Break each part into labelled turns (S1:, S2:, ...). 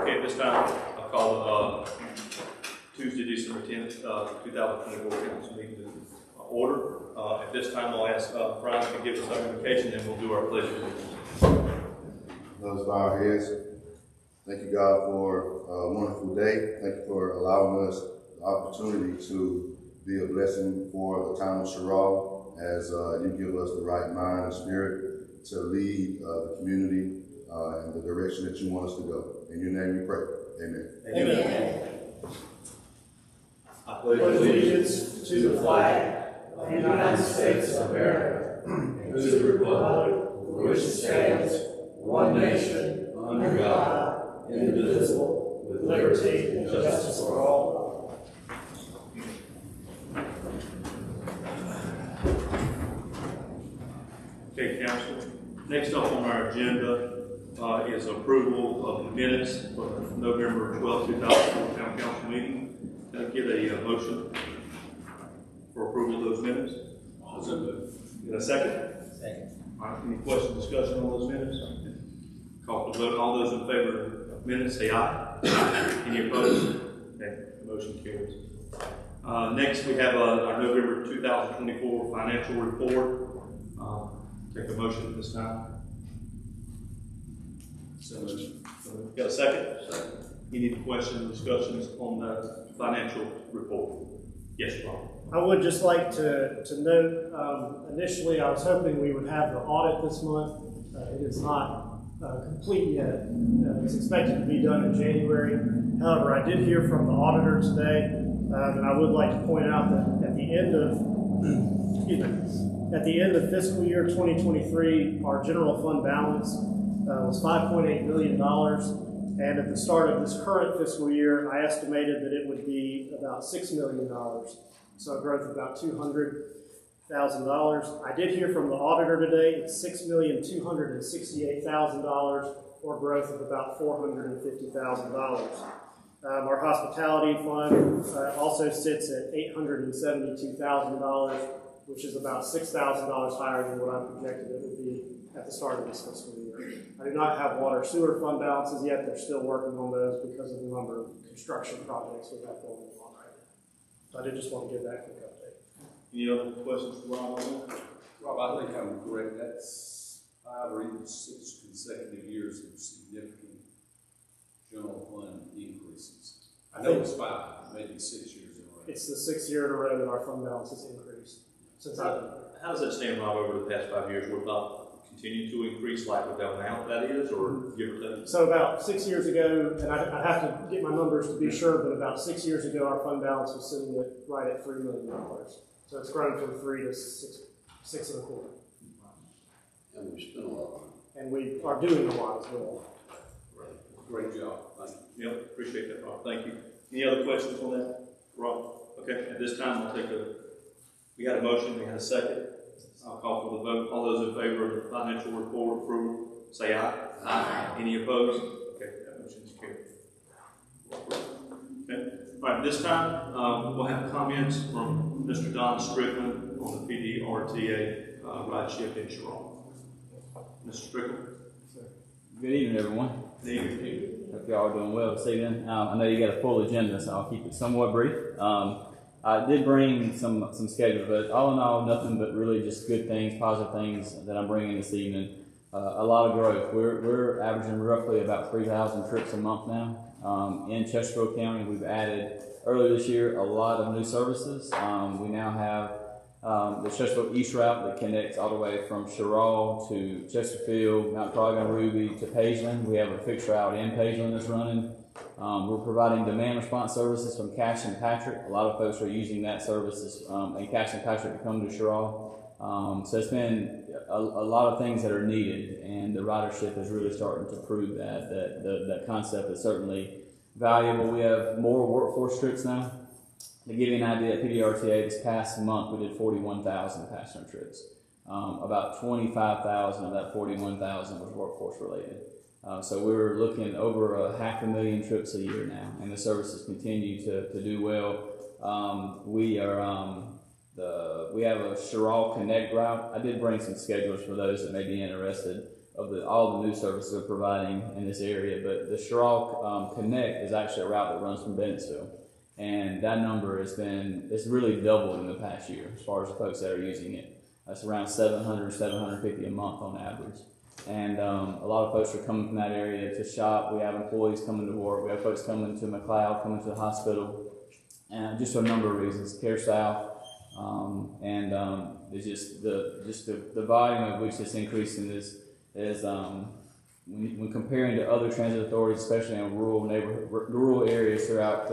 S1: Okay, at this time, I'll call the Tuesday, December 10th, 2024 council meeting to order. At this time, I'll ask Brian to give us our invocation, and we'll do our pledge of allegiance.
S2: Let us bow our heads. Thank you, God, for a wonderful day. Thank you for allowing us the opportunity to be a blessing for the town of Sherrall as you give us the right mind and spirit to lead the community in the direction that you want us to go. In your name we pray. Amen.
S1: Amen.
S3: I pledge allegiance to the flag of the United States of America and to the republic for which it stands, one nation, under God, indivisible, with liberty and justice for all.
S1: Okay, council. Next up on our agenda is approval of the minutes for the November 12th, 2004 town council meeting. Can I get a motion for approval of those minutes? Get a second? Second. All right, any questions, discussion on those minutes? Call for the vote. All those in favor of the minutes say aye. Any opposed? Okay, motion carries. Next, we have our November 2024 financial report. Take a motion at this time. Got a second? Second. Any questions, discussions on the financial report? Yes, Rob.
S4: I would just like to note, initially I was hoping we would have the audit this month. It is not complete yet. It's expected to be done in January. However, I did hear from the auditor today, and I would like to point out that at the end of fiscal year 2023, our general fund balance was $5.8 million. And at the start of this current fiscal year, I estimated that it would be about $6 million. So a growth of about $200,000. I did hear from the auditor today, it's $6,268,000, or growth of about $450,000. Our hospitality fund also sits at $872,000, which is about $6,000 higher than what I projected it would be at the start of this fiscal year. I do not have water sewer fund balances yet. They're still working on those because of the number of construction projects we have going on right now. So I did just want to give that quick update.
S1: Any other questions for Rob on that?
S5: Rob, I think I'm correct. That's 5 or even 6 consecutive years of significant general fund increases. I know it's 5, maybe 6 years in a row.
S4: It's the 6th year in a row that our fund balance has increased since I've been here.
S1: How does that stand, Rob, over the past 5 years? We're about continue to increase like with the amount that is, or give or take?
S4: So about 6 years ago, and I have to get my numbers to be sure, but about 6 years ago, our fund balance was sitting right at $3 million. So it's grown from 3 to 6.25.
S5: And we spent a lot of money.
S4: And we are doing a lot as well.
S5: Great job. Thank you.
S1: Yep, appreciate that, Rob. Thank you. Any other questions on that, Rob? Okay, at this time, we got a motion, we had a second. I'll call for the vote. All those in favor of the financial report approval, say aye. Aye. Any opposed? Okay, that motion is carried. Okay. All right, this time, we'll have comments from Mr. Don Strickland on the PDRTA rideship insurance. Mr. Strickland.
S6: Good evening, everyone.
S1: Good evening.
S6: Hope you all are doing well this evening. I know you got a full agenda, so I'll keep it somewhat brief. I did bring some schedules, but all in all, nothing but really just good things, positive things that I'm bringing this evening. A lot of growth. We're averaging roughly about 3,000 trips a month now. In Chesterfield County, we've added earlier this year a lot of new services. We now have the Chesterfield East route that connects all the way from Sherrall to Chesterfield, Mount Crogan, Ruby to Pageland. We have a fixed route in Pageland that's running. We're providing demand response services from Cash and Patrick. A lot of folks are using that services and Cash and Patrick to come to Sherrall. So it's been a lot of things that are needed, and the ridership is really starting to prove that concept is certainly valuable. We have more workforce trips now. To give you an idea, at PDRTA this past month we did 41,000 passenger trips. About 25,000 of that 41,000 was workforce related. So we're looking at over 500,000 trips a year now, and the services continue to do well. We have a Sherrall Connect route. I did bring some schedules for those that may be interested of all the new services we're providing in this area, but the Sherrall Connect is actually a route that runs from Bennettsville. And that number it's really doubled in the past year as far as the folks that are using it. That's around 700, 750 a month on average. And a lot of folks are coming from that area to shop. We have employees coming to work. We have folks coming to McLeod, coming to the hospital, and just for a number of reasons. Care South, it's just the volume of which it's increasing is when comparing to other transit authorities, especially in rural areas throughout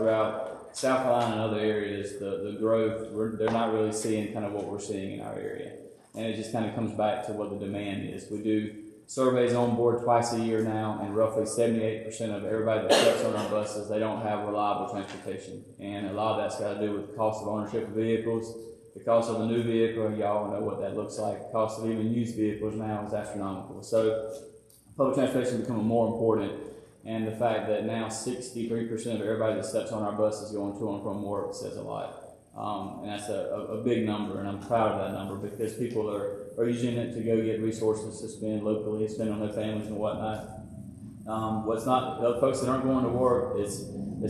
S6: South Carolina and other areas, the growth, they're not really seeing kind of what we're seeing in our area. And it just kind of comes back to what the demand is. We do surveys on board twice a year now, and roughly 78% of everybody that steps on our buses, they don't have reliable transportation. And a lot of that's got to do with the cost of ownership of vehicles, the cost of a new vehicle, y'all know what that looks like. The cost of even used vehicles now is astronomical. So public transportation is becoming more important. And the fact that now 63% of everybody that steps on our bus is going to and from work says a lot. And that's a big number, and I'm proud of that number because people are using it to go get resources to spend locally, spend on their families and whatnot. What's not, the folks that aren't going to work, it's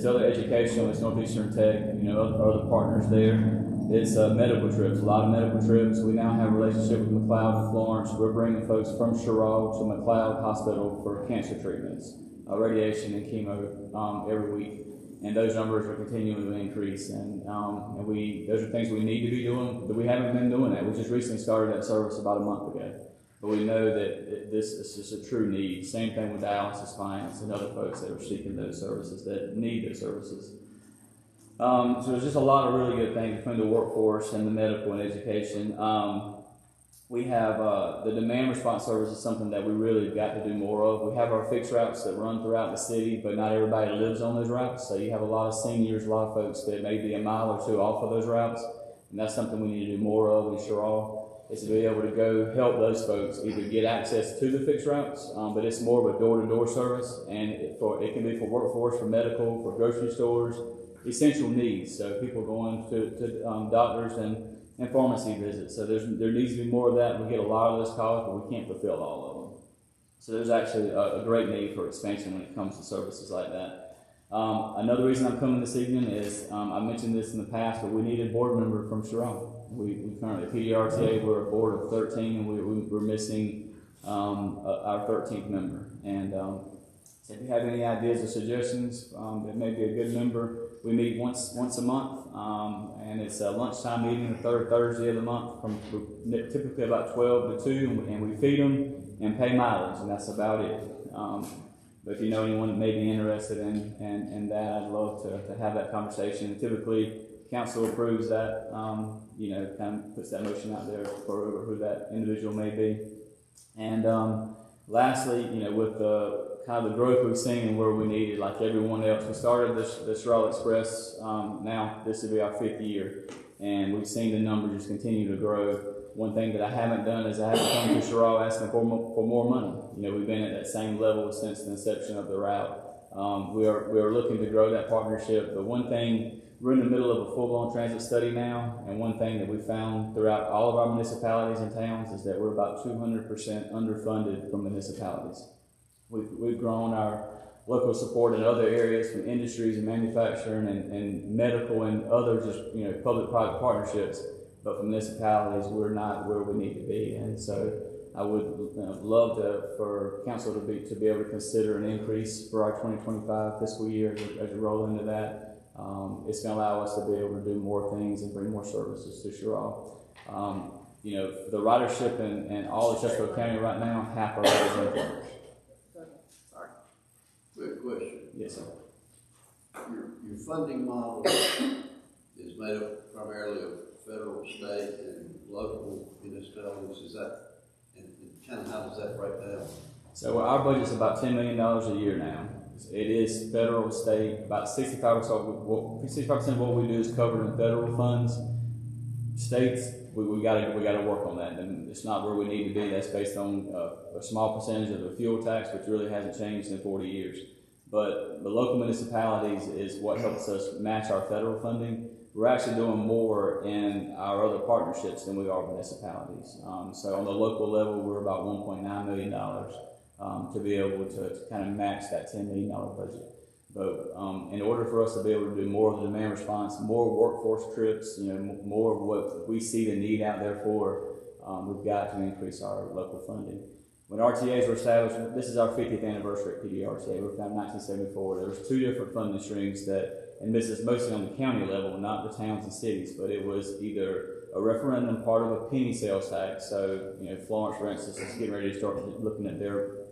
S6: other educational, it's Northeastern Tech, other partners there. It's medical trips, a lot of medical trips. We now have a relationship with McLeod and Florence. We're bringing folks from Sherrall to McLeod Hospital for cancer treatments, radiation and chemo every week. And those numbers are continuing to increase, and those are things we need to be doing, but we haven't been doing that. We just recently started that service about a month ago, but we know that this is just a true need. Same thing with dialysis clients and other folks that are seeking those services, that need those services. So there's just a lot of really good things between the workforce and the medical and education. We have the demand response service is something that we really got to do more of. We have our fixed routes that run throughout the city, but not everybody lives on those routes. So you have a lot of seniors, a lot of folks that may be a mile or two off of those routes, and that's something we need to do more of in Sherrall, is to be able to go help those folks either get access to the fixed routes, but it's more of a door-to-door service, and it can be for workforce, for medical, for grocery stores, essential needs. So people going to doctors and pharmacy visits. So there needs to be more of that. We get a lot of those calls, but we can't fulfill all of them. So there's actually a great need for expansion when it comes to services like that. Another reason I'm coming this evening is, I mentioned this in the past, but we need a board member from Sherrall. We currently, at PDRTA, we're a board of 13, and we're missing our 13th member. And so if you have any ideas or suggestions, that may be a good member. We meet once a month, and it's a lunchtime meeting, the third Thursday of the month, from typically about 12 to 2, and we feed them and pay mileage, and that's about it. But if you know anyone that may be interested in that, I'd love to have that conversation. Typically, council approves that, kind of puts that motion out there for who that individual may be. And lastly, with the kind of the growth we've seen and where we needed, like everyone else, we started the Sherrall Express. Now this will be our 5th year, and we've seen the numbers just continue to grow. One thing that I haven't done is I haven't come to Sherrall asking for more money. We've been at that same level since the inception of the route. We are looking to grow that partnership. But one thing, we're in the middle of a full-blown transit study now, and one thing that we found throughout all of our municipalities and towns is that we're about 200% underfunded from municipalities. We've grown our local support in other areas, from industries and manufacturing and medical and other just public-private partnerships, but for municipalities we're not where we need to be. And so I would love for council to be able to consider an increase for our 2025 fiscal year as we roll into that. It's going to allow us to be able to do more things and bring more services to Sherrall. You know, the ridership in all of Chesterfield County right now, half our riders are employers.
S3: Quick question.
S6: Yes, sir.
S3: Your funding model is made up primarily of federal, state, and local municipalities. Is that, and kind of how does that break down?
S6: So our budget's about $10 million a year now. It is federal, state, about 65% of what we do is covered in federal funds. States, we gotta work on that, and it's not where we need to be. That's based on a small percentage of the fuel tax, which really hasn't changed in 40 years. But the local municipalities is what helps us match our federal funding. We're actually doing more in our other partnerships than we are municipalities. So on the local level, we're about $1.9 million to be able to kind of match that $10 million budget. But in order for us to be able to do more of the demand response, more workforce trips, you know, more of what we see the need out there for, we've got to increase our local funding. When RTAs were established, this is our 50th anniversary at PDRTA. We were founded in 1974. There was two different funding streams that, and this is mostly on the county level, not the towns and cities, but it was either a referendum part of a penny sales tax. So, you know, Florence, for instance, is getting ready to start looking at their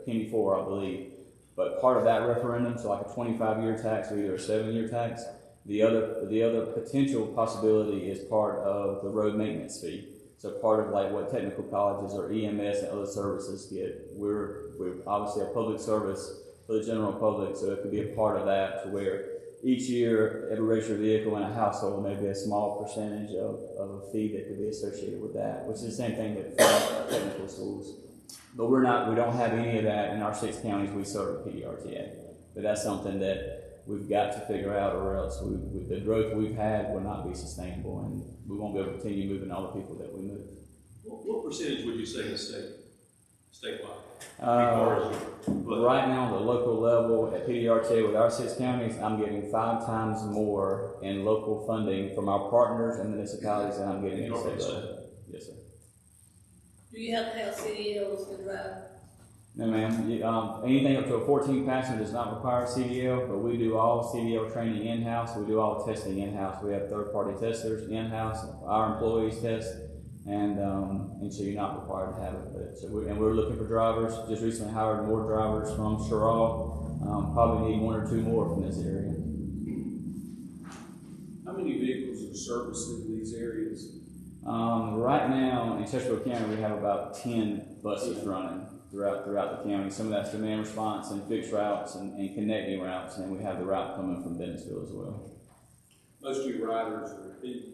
S6: penny 4, I believe. But part of that referendum, so like a 25-year tax or either a 7-year tax, the other potential possibility is part of the road maintenance fee. So part of like what technical colleges or EMS and other services get. We're obviously a public service for the general public, so it could be a part of that to where each year every registered vehicle in a household may be a small percentage of a fee that could be associated with that, which is the same thing that for technical schools. But we don't have any of that in our 6 counties we serve at PDRTA. But that's something that we've got to figure out, or else with the growth we've had will not be sustainable, and we won't be able to continue moving all the people that we move.
S1: What percentage would you say is statewide?
S6: Right now, on the local level at PDRTA with our 6 counties, I'm getting 5 times more in local funding from our partners and municipalities than I'm getting in state level. Yes, sir.
S7: Do you have to have CDLs to drive?
S6: No, ma'am. Anything up to a 14 passenger does not require CDL, but we do all CDL training in-house. We do all testing in-house. We have third-party testers in-house. Our employees test, and so you're not required to have it. But we're looking for drivers. Just recently hired more drivers from Sherrall. Probably need 1 or 2 more from this area.
S5: How many vehicles are servicing these areas?
S6: Right now in Chesterfield County, we have about 10 buses running throughout the county. Some of that's demand response and fixed routes and connecting routes, and we have the route coming from Dennisville as well.
S5: Most of your riders are repeat.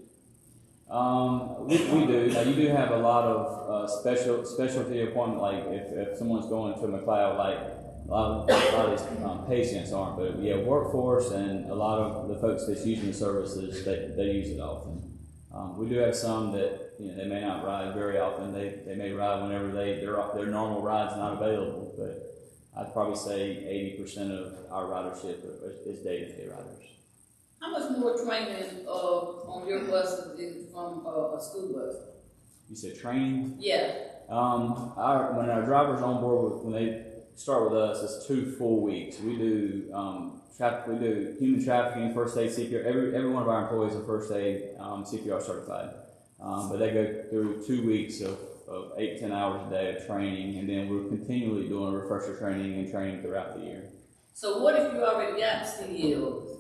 S6: We do. Now, you do have a lot of specialty appointment, like if someone's going to McLeod, like a lot of these patients aren't, but yeah, workforce and a lot of the folks that's using the services, they use it often. We do have some that, you know, they may not ride very often. They may ride whenever their normal ride's not available, but I'd probably say 80% of our ridership is day-to-day riders.
S7: How much more training on your buses is from a school bus?
S6: You said training?
S7: Yeah.
S6: When our drivers on board, when they start with us, it's 2 full weeks. We do we do human trafficking, first aid, CPR. Every one of our employees are first aid CPR certified, but they go through 2 weeks of 8 to 10 hours a day of training, and then we're continually doing refresher training and training throughout the year.
S7: So what if you already got CDLs?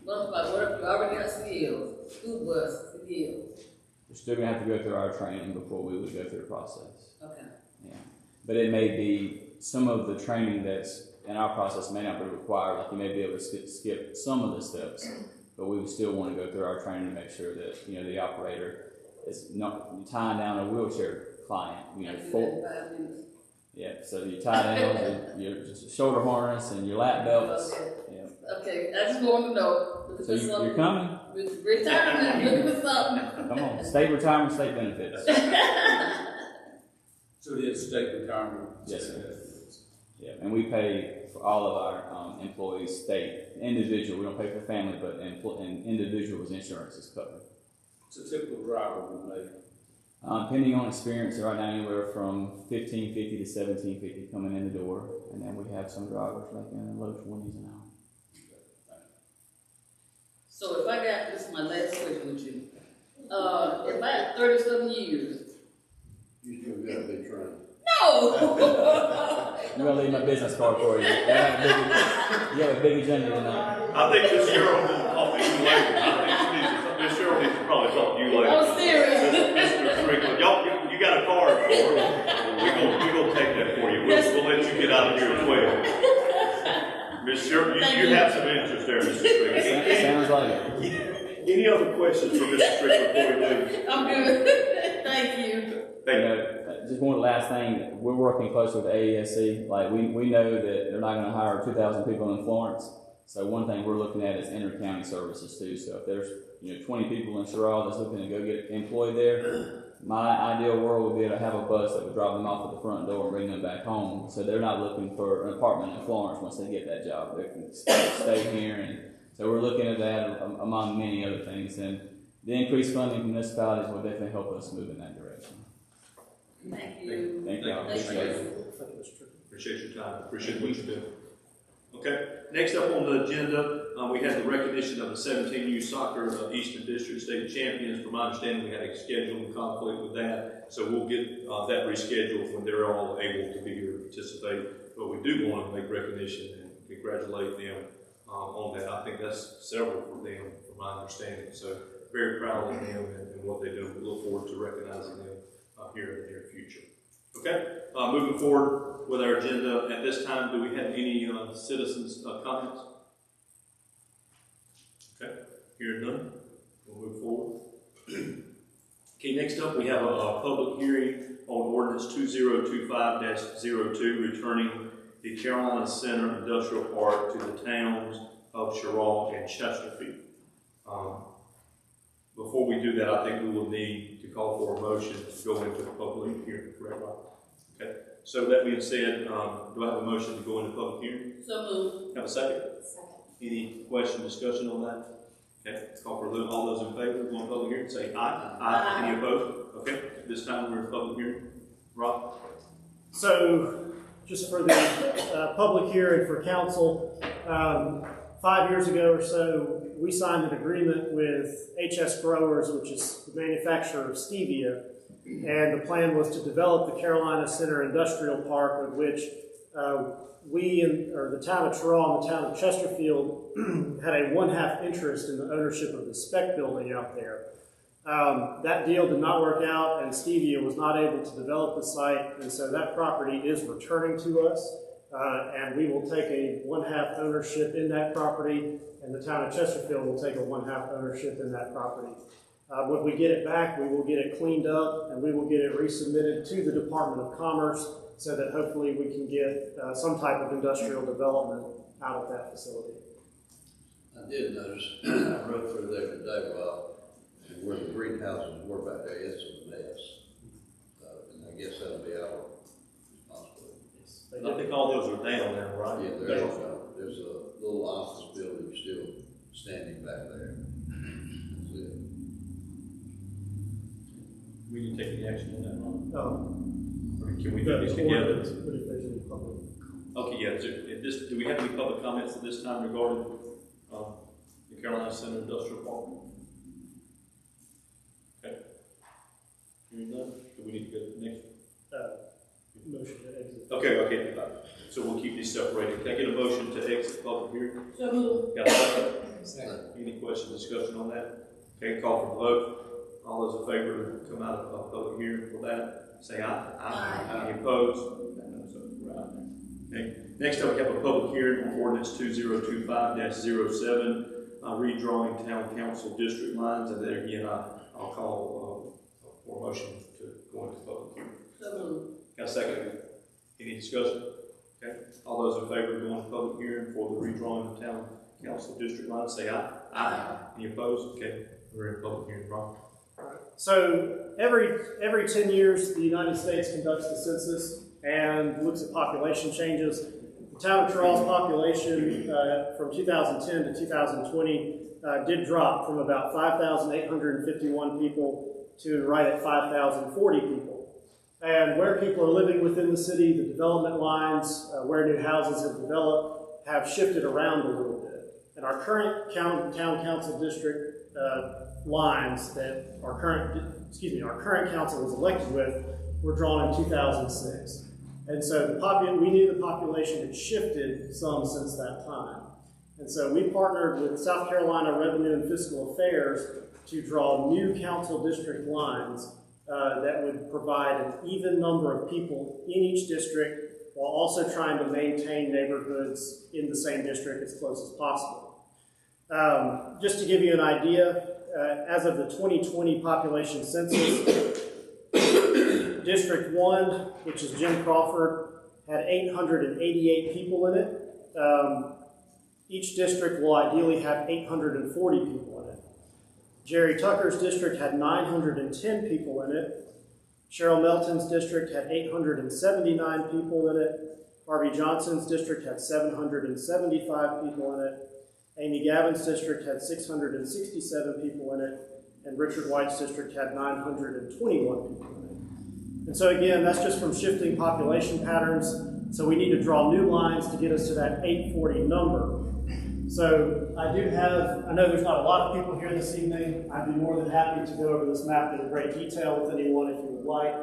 S7: What if you already got CDLs, school bus CDLs?
S6: We're still gonna have to go through our training before we would go through the process.
S7: Okay.
S6: Yeah, but it may be some of the training that's in our process may not be required. Like you may be able to skip some of the steps, but we would still want to go through our training to make sure that, you know, the operator is not tying down a wheelchair client. You know, so you tie down your shoulder harness and your lap belts.
S7: Okay.
S6: Yeah.
S7: Okay, I just want to know.
S6: So you're coming?
S7: Retirement, looking for something.
S6: Come on, state retirement, state benefits.
S5: So it is state retirement.
S6: Yes, sir. Yeah, and we pay for all of our employees state, individual. We don't pay for family, but individual's insurance is covered.
S5: It's a typical driver would make.
S6: Depending on experience, right now anywhere from $15.50 to $17.50 coming in the door, and then we have some drivers making in the low 20s an hour.
S7: So if I got this, is my last question with you. about 30-some years.
S3: You still got a big train.
S7: No!
S6: I'm gonna leave my business card for you. You have a big agenda tonight.
S1: I think Miss Cheryl will talk to you later. Miss Cheryl needs to probably talk to you later.
S7: I'm serious.
S1: Mr. Strickland, you got a card for her. We're gonna take that for you. We'll let you get out of here as well. Miss Cheryl, you have some interest there, Mr. Strickland.
S6: Sounds like it.
S1: Any other questions for Mr. Strickland before we leave?
S7: I'm good. Thank you.
S1: Thank you.
S6: Just one last thing, we're working closely with AESC. Like we know that they're not going to hire 2,000 people in Florence. So one thing we're looking at is inter-county services too. So if there's 20 people in Sherrall that's looking to go get employed there, my ideal world would be to have a bus that would drop them off at the front door and bring them back home. So they're not looking for an apartment in Florence once they get that job. They can stay here, and so we're looking at that among many other things. And the increased funding from municipalities will definitely help us move in that direction.
S7: Thank you.
S6: Thank you. Appreciate it.
S1: Appreciate your time. Appreciate what you do. Okay. Next up on the agenda, we have the recognition of the 17U Soccer Eastern District State Champions. From my understanding, we had a scheduling conflict with that, so we'll get that rescheduled when they're all able to be here to participate. But we do want to make recognition and congratulate them on that. I think that's several for them, from my understanding. So very proud of them and what they do. We look forward to recognizing them here in the near future. Okay, moving forward with our agenda, at this time, do we have any citizens' comments? Okay, hearing none, we'll move forward. Okay, next up, we have a public hearing on ordinance 2025-02, returning the Carolina Center Industrial Park to the towns of Sherrall and Chesterfield. Before we do that, I think we will need to call for a motion to go into the public hearing, correct, Rob? Okay, so that being said, do I have a motion to go into public hearing?
S7: So moved.
S1: Have a second? Any question, discussion on that? Okay, call for all those in favor of going to public hearing, say aye. Aye. Any opposed? Okay, this time we're in public hearing. Rob?
S4: So, just for the public hearing for council, 5 years ago or so, we signed an agreement with HS Growers, which is the manufacturer of stevia, and the plan was to develop the Carolina Center Industrial Park, of which the town of Sherrall and the town of Chesterfield had a 1/2 interest in the ownership of the spec building out there. That deal did not work out, and stevia was not able to develop the site, and so that property is returning to us. And we will take a 1/2 ownership in that property, and the town of Chesterfield will take a 1/2 ownership in that property. When we get it back, we will get it cleaned up, and we will get it resubmitted to the Department of Commerce so that hopefully we can get some type of industrial development out of that facility.
S3: I did notice, I rode through there today, and where the greenhouses were back there, it's a mess. And I guess that'll be our responsibility.
S1: I think all those are down now, right?
S3: Yeah, there's a little office building still standing back there. That's it.
S1: We can take any action on that, Ron? Or can we do
S4: The
S1: this together?
S4: ordinance, but if there's any public.
S1: Okay, yeah, do we have any public comments at this time regarding the Carolina Center Industrial Park? Okay. Hearing none, do we need to go to the next one?
S4: Motion to exit.
S1: Okay. So we'll keep these separated. Can I get a motion to exit public hearing?
S7: So moved.
S1: Got a second? Any question, discussion on that? Okay, call for the vote. All those in favor to come out of public hearing for that, say aye. Aye. Any opposed? Okay. Next up, we have a public hearing on ordinance 2025-07, redrawing town council district lines, and then again, I'll call for a motion to go into public hearing.
S7: So moved.
S1: Got a second? Any discussion? Okay. All those in favor of going to public hearing for the redrawing of town council district lines, say aye.
S7: Aye.
S1: Any opposed? Okay. We're in public hearing, Ron.
S4: So every 10 years, the United States conducts the census and looks at population changes. The town of Sherrall's population from 2010 to 2020 did drop from about 5,851 people to right at 5,040 people. And where people are living within the city, the development lines, where new houses have developed, have shifted around a little bit. And our current town council district lines that our current council was elected with were drawn in 2006. And so we knew the population had shifted some since that time. And so we partnered with South Carolina Revenue and Fiscal Affairs to draw new council district lines that would provide an even number of people in each district while also trying to maintain neighborhoods in the same district as close as possible. Just to give you an idea, as of the 2020 population census, District 1, which is Jim Crawford, had 888 people in it. Each district will ideally have 840 people in it. Jerry Tucker's district had 910 people in it. Cheryl Melton's district had 879 people in it. Harvey Johnson's district had 775 people in it. Amy Gavin's district had 667 people in it. And Richard White's district had 921 people in it. And so again, that's just from shifting population patterns. So we need to draw new lines to get us to that 840 number. So I know there's not a lot of people here this evening. I'd be more than happy to go over this map in great detail with anyone if you would like.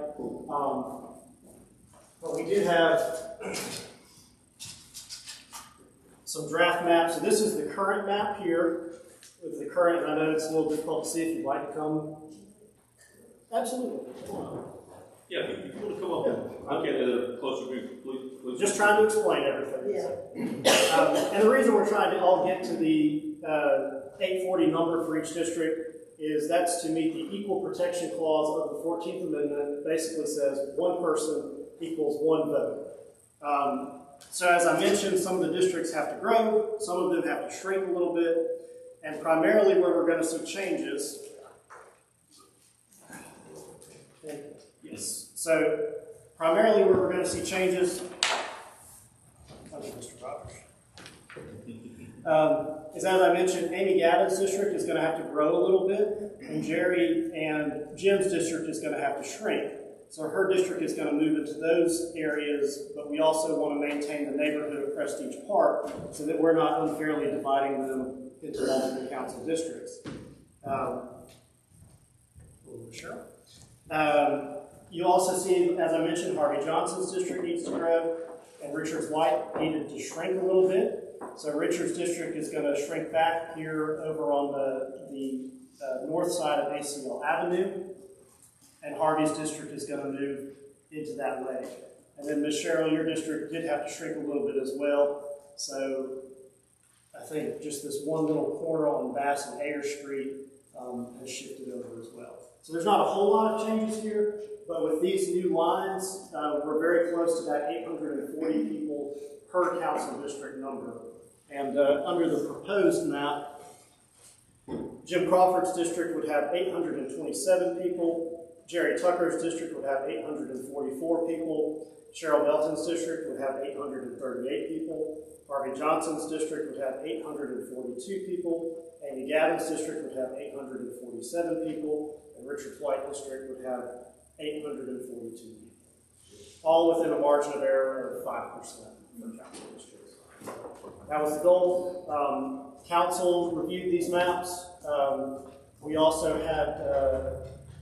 S4: But we do have some draft maps. So this is the current map here with the current, and I know it's a little difficult to see if you'd like to come. Absolutely. Come on.
S1: Yeah, if you want to come up and look at a closer view, please.
S4: Just trying to explain everything.
S3: Yeah.
S4: And the reason we're trying to all get to the 840 number for each district is that's to meet the Equal Protection Clause of the 14th Amendment. It basically says one person equals one vote. So as I mentioned, some of the districts have to grow, some of them have to shrink a little bit, and primarily where we're going to see changes. Yes. So primarily where we're going to see changes. Mr. Rogers. As I mentioned, Amy Gavin's district is going to have to grow a little bit, and Jerry and Jim's district is going to have to shrink. So her district is going to move into those areas, but we also want to maintain the neighborhood of Prestige Park so that we're not unfairly dividing them into multiple council districts. You also see, as I mentioned, Harvey Johnson's district needs to grow, and Richards White needed to shrink a little bit. So Richards district is going to shrink back here over on the north side of ACL Avenue, and Harvey's district is going to move into that way. And then Ms. Cheryl, your district did have to shrink a little bit as well. So I think just this one little corner on Bass and Ayer Street has shifted over as well. So there's not a whole lot of changes here, but with these new lines, we're very close to that 840 people per council district number. And under the proposed map, Jim Crawford's district would have 827 people. Jerry Tucker's district would have 844 people. Cheryl Melton's district would have 838 people. Harvey Johnson's district would have 842 people. Amy Gavin's district would have 847 people. And Richard White district would have 842 people. All within a margin of error of 5% for council districts. That was the goal. Council reviewed these maps. We also had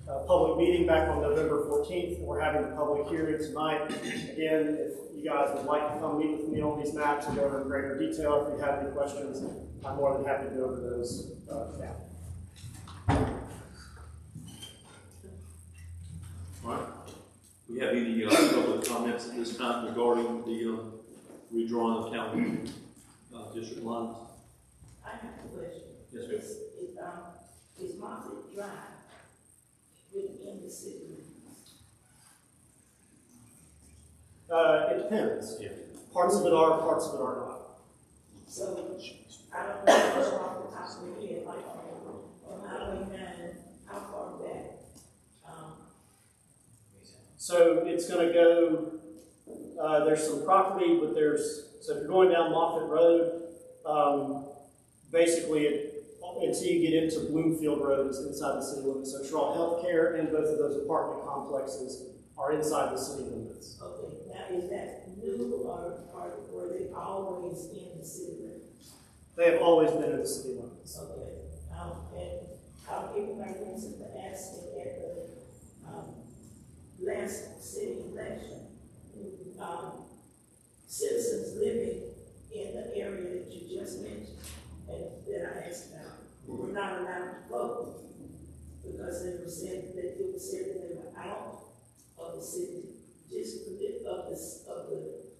S4: a public meeting back on November 14th. We're having a public hearing tonight. Again, if you guys would like to come meet with me on these maps and go over in greater detail, if you have any questions, I'm more than happy to go over those now.
S1: All right. We have any public comments at this time regarding the redrawing of county district lines?
S3: I have a question.
S1: Yes, ma'am.
S3: Is Moffett Drive within the city limits?
S4: It depends. Yeah. Parts of it are, parts of it are not.
S3: So, I don't know off the top of my head, like on Highway 9, how far back?
S4: So it's going to go, there's some property, but so if you're going down Moffett Road, basically until you get into Bloomfield Road, it's inside the city limits. So Shaw Healthcare and both of those apartment complexes are inside the city limits.
S3: Okay, now is that new or were they always in the city limits?
S4: They have always been in the city limits.
S3: Okay, Everybody wants to ask me at the, last city election, citizens living in the area that you just mentioned, and that I asked about, were not allowed to vote because they were said that it was said that they were out of the city, just of the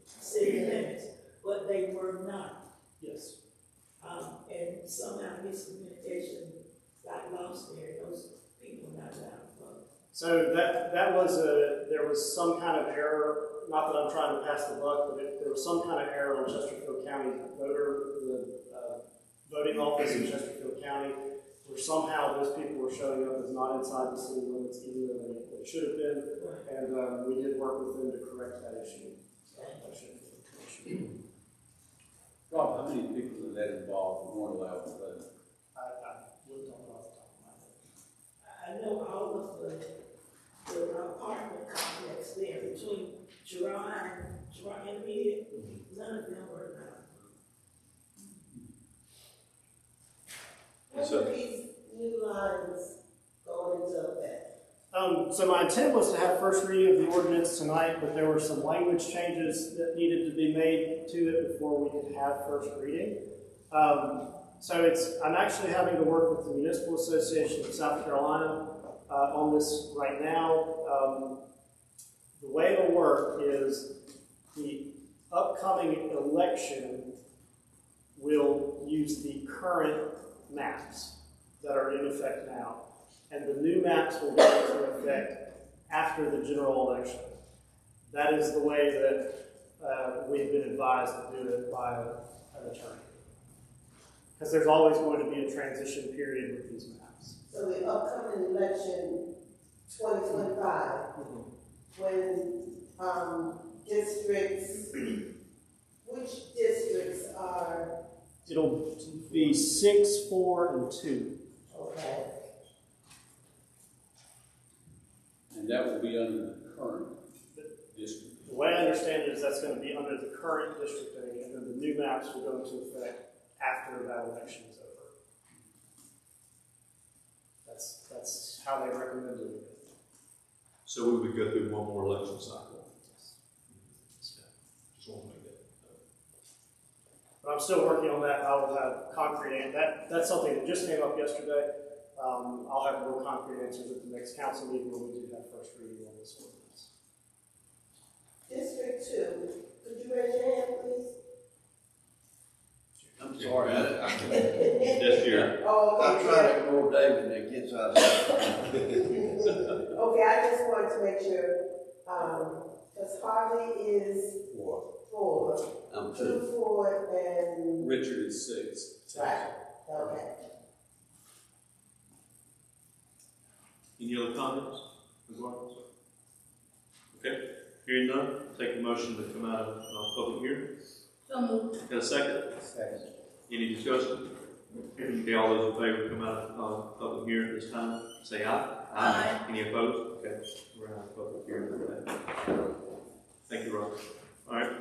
S3: city limits, but they were not.
S4: Yes.
S3: And somehow miscommunication got lost there. Those people were not allowed to vote.
S4: So there was some kind of error, not that I'm trying to pass the buck, but there was some kind of error on Chesterfield County the voting office in Chesterfield County, where somehow those people were showing up as not inside the city limits, even though they should have been, and we did work with them to correct that issue.
S5: Rob, how many people are that involved weren't allowed to vote?
S4: I wouldn't know off the top of my head.
S3: I know all of the apartment complex there between Gerard and Mead, none of them were allowed.
S1: Yes, sir.
S3: When were these new lines going into effect?
S4: So my intent was to have first reading of the ordinance tonight, but there were some language changes that needed to be made to it before we could have first reading. I'm actually having to work with the Municipal Association of South Carolina on this right now. The way it'll work is the upcoming election will use the current maps that are in effect now. And the new maps will go into effect after the general election. That is the way that we've been advised to do it by an attorney. Because there's always going to be a transition period with these maps.
S8: So the upcoming election, 2025, when districts, which districts are?
S4: It'll be 6, 4, and 2.
S8: Okay.
S5: And that will be under the current district.
S4: The way I understand it is that's going to be under the current districting, and then the new maps will go into effect after that election is over. That's how they recommend doing it.
S1: So we would go through one more election cycle. Just want to make that.
S4: But I'm still working on that. I will have concrete, and that's something that just came up yesterday. I'll have more concrete answers at the next council meeting when we do have first reading on this ordinance.
S8: District 2, could you raise your hand, please?
S9: I'm sorry.
S1: This year.
S8: Oh, okay.
S9: I'm trying to ignore David that gets out of
S8: Okay, I just wanted to make sure, because Harley is 4,
S9: I'm
S8: 2, 4, and,
S5: Richard is 6.
S8: right, okay.
S1: Any other comments? Okay, hearing none, take a motion to come out of public hearing.
S7: So moved.
S1: Got a second?
S9: Second.
S1: Any discussion? Okay, all those in favor come out of public hearing at this time, say aye.
S7: Aye.
S1: Any opposed? Okay, we're out of public hearing today. Thank you, Rob. All right.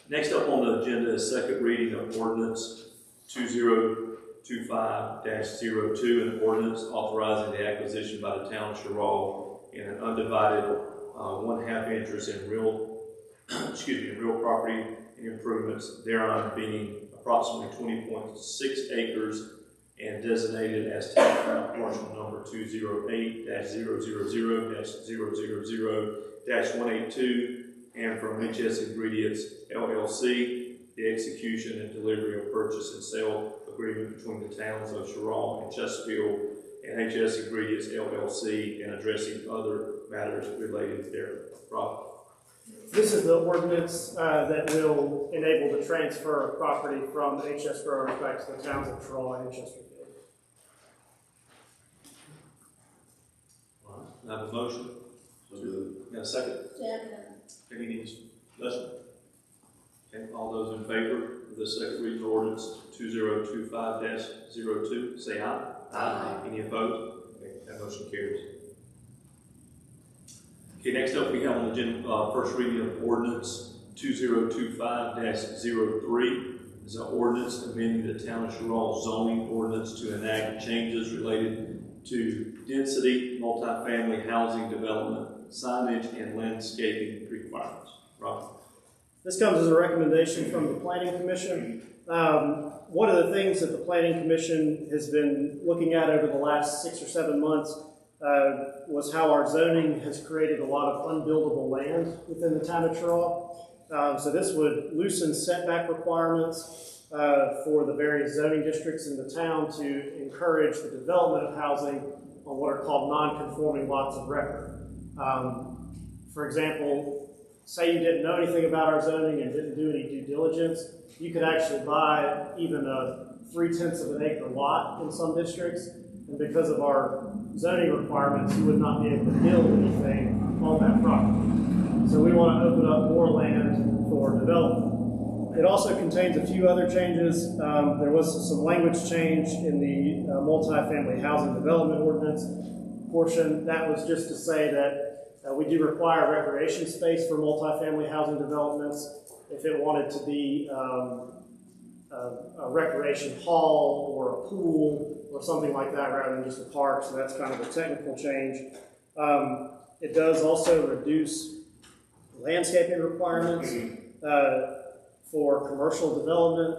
S1: Next up on the agenda is second reading of ordinance 2025-02, an ordinance authorizing the acquisition by the town of Sherrall in an undivided 1/2 interest in real property and improvements, thereon being approximately 20.6 acres and designated as tax map parcel number 208-000-000-182, and from HS Ingredients LLC, the execution and delivery of purchase and sale agreement between the towns of Sherrall and Chesterfield and HS Ingredients LLC, and addressing other matters related thereof.
S4: This is the ordinance that will enable the transfer of property from HS growers back to the towns of Sherrall and Chesterfield.
S1: All right, I have a motion. Got a second?
S7: Second.
S1: Any discussion? Okay, all those in favor of the second reading of ordinance 2025-02, say aye. Aye. Any opposed? Okay, that motion carries. Okay, next up we have on the agenda first reading of ordinance 2025-03, is an ordinance amending the Town of Sherall zoning ordinance to enact changes related to density, multifamily housing development, signage, and landscaping requirements. Rob?
S4: This comes as a recommendation from the Planning Commission. One of the things that the Planning Commission has been looking at over the last 6 or 7 months was how our zoning has created a lot of unbuildable land within the town of Sherall. So this would loosen setback requirements for the various zoning districts in the town to encourage the development of housing on what are called non-conforming lots of record. For example, say you didn't know anything about our zoning and didn't do any due diligence, you could actually buy even a 0.3 of an acre lot in some districts, and because of our zoning requirements, you would not be able to build anything on that property. So we want to open up more land for development. It also contains a few other changes. There was some language change in the multifamily housing development ordinance portion. That was just to say that we do require recreation space for multifamily housing developments if it wanted to be a recreation hall or a pool or something like that rather than just a park. So that's kind of a technical change. It does also reduce landscaping requirements for commercial development.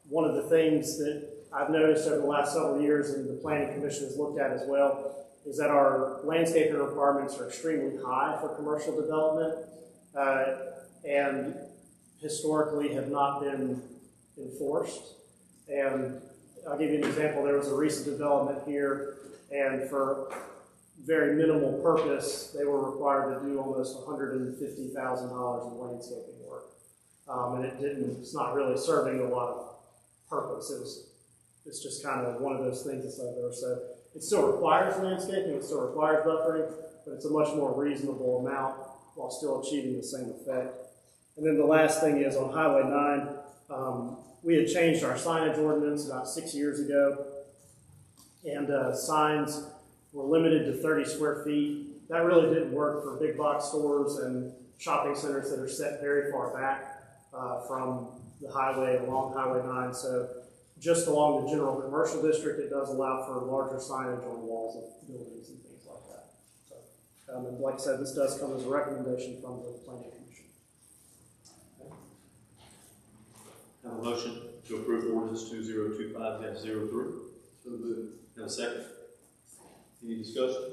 S4: One of the things that I've noticed over the last several years and the Planning Commission has looked at as well is that our landscaping requirements are extremely high for commercial development and historically have not been enforced. And I'll give you an example. There was a recent development here, and for very minimal purpose, they were required to do almost $150,000 in landscaping work. And it's not really serving a lot of purpose. It's just kind of one of those things that's out there. So it still requires landscaping, it still requires buffering, but it's a much more reasonable amount while still achieving the same effect. And then the last thing is on Highway 9, we had changed our signage ordinance about 6 years ago, and signs were limited to 30 square feet. That really didn't work for big box stores and shopping centers that are set very far back from the highway along Highway 9. So just along the general commercial district, it does allow for larger signage on walls of buildings and things like that. So, and like I said, this does come as a recommendation from the Planning Commission.
S1: Have a motion to approve ordinance 2025-03.
S5: So moved.
S1: Have a second? Any discussion?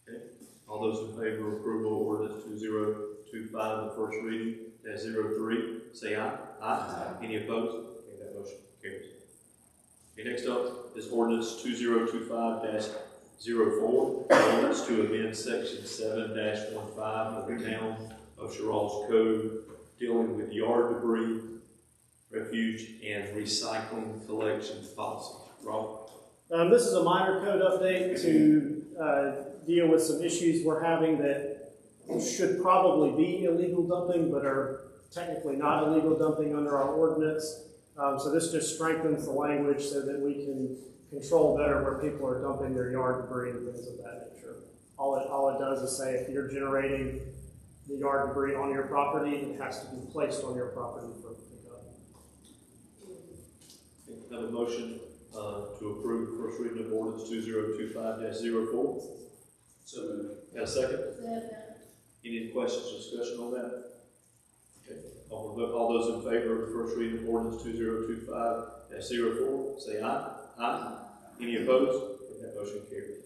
S1: Okay. All those in favor of approval of ordinance 2025, the first reading, -03, say aye. Aye. Any opposed? Okay, that motion carries. Okay, next up is ordinance 2025-04, ordinance to amend section 7-15 of the Town of Sherall's Code dealing with yard debris, refuge, and recycling collection policy. Rob?
S4: This is a minor code update to deal with some issues we're having that should probably be illegal dumping, but are technically not illegal dumping under our ordinance. So this just strengthens the language so that we can control better where people are dumping their yard debris and things of that nature. All it does is say if you're generating the yard debris on your property, it has to be placed on your property for pickup.
S1: Have a motion to approve first reading of ordinance 2025-04.
S5: So moved.
S1: Got a second? Any questions or discussion on that? Okay. All those in favor of the first reading of ordinance 2025-04, say aye. Aye. Any opposed? Okay, that motion carries.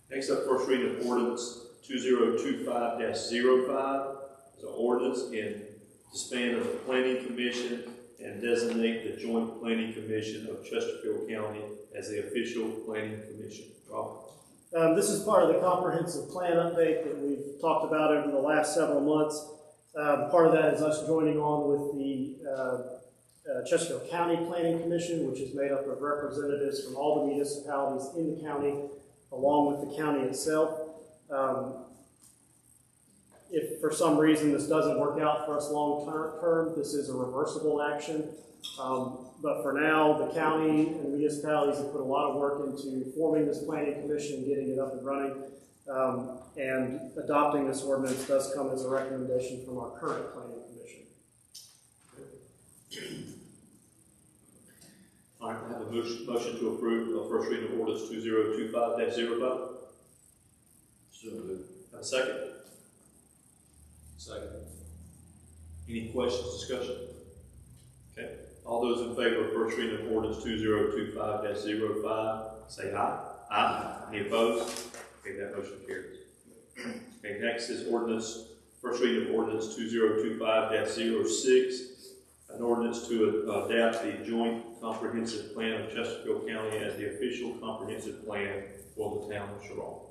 S1: Next up, first reading of ordinance 2025-05 is an ordinance in disband of the Planning Commission and designate the Joint Planning Commission of Chesterfield County as the official planning commission. Rob?
S4: This is part of the comprehensive plan update that we've talked about over the last several months. Part of that is us joining on with the Chesterfield County Planning Commission, which is made up of representatives from all the municipalities in the county, along with the county itself. If for some reason this doesn't work out for us long term, this is a reversible action. But for now, the county and the municipalities have put a lot of work into forming this planning commission, getting it up and running, and adopting this ordinance does come as a recommendation from our current planning commission.
S1: motion to approve the first reading of ordinance 2025-05.
S5: So moved.
S1: Have a second?
S5: Second.
S1: Any questions, discussion? Okay. All those in favor of first reading of ordinance 2025-05, say aye. Aye. Any opposed? Okay, that motion carries. Okay, next is ordinance, first reading of ordinance 2025-06, an ordinance to adapt the joint comprehensive plan of Chesterfield County as the official comprehensive plan for the town of Sherrall.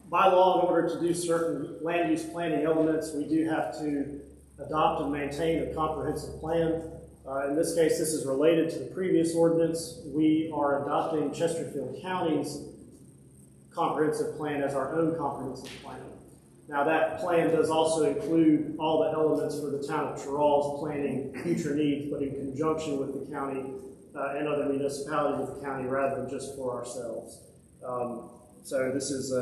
S4: By law, in order to do certain land use planning elements, we do have to adopt and maintain a comprehensive plan. In this case, this is related to the previous ordinance. We are adopting Chesterfield County's comprehensive plan as our own comprehensive plan. Now, that plan does also include all the elements for the town of Sherrall's planning future needs, but in conjunction with the county and other municipalities of the county rather than just for ourselves. So this is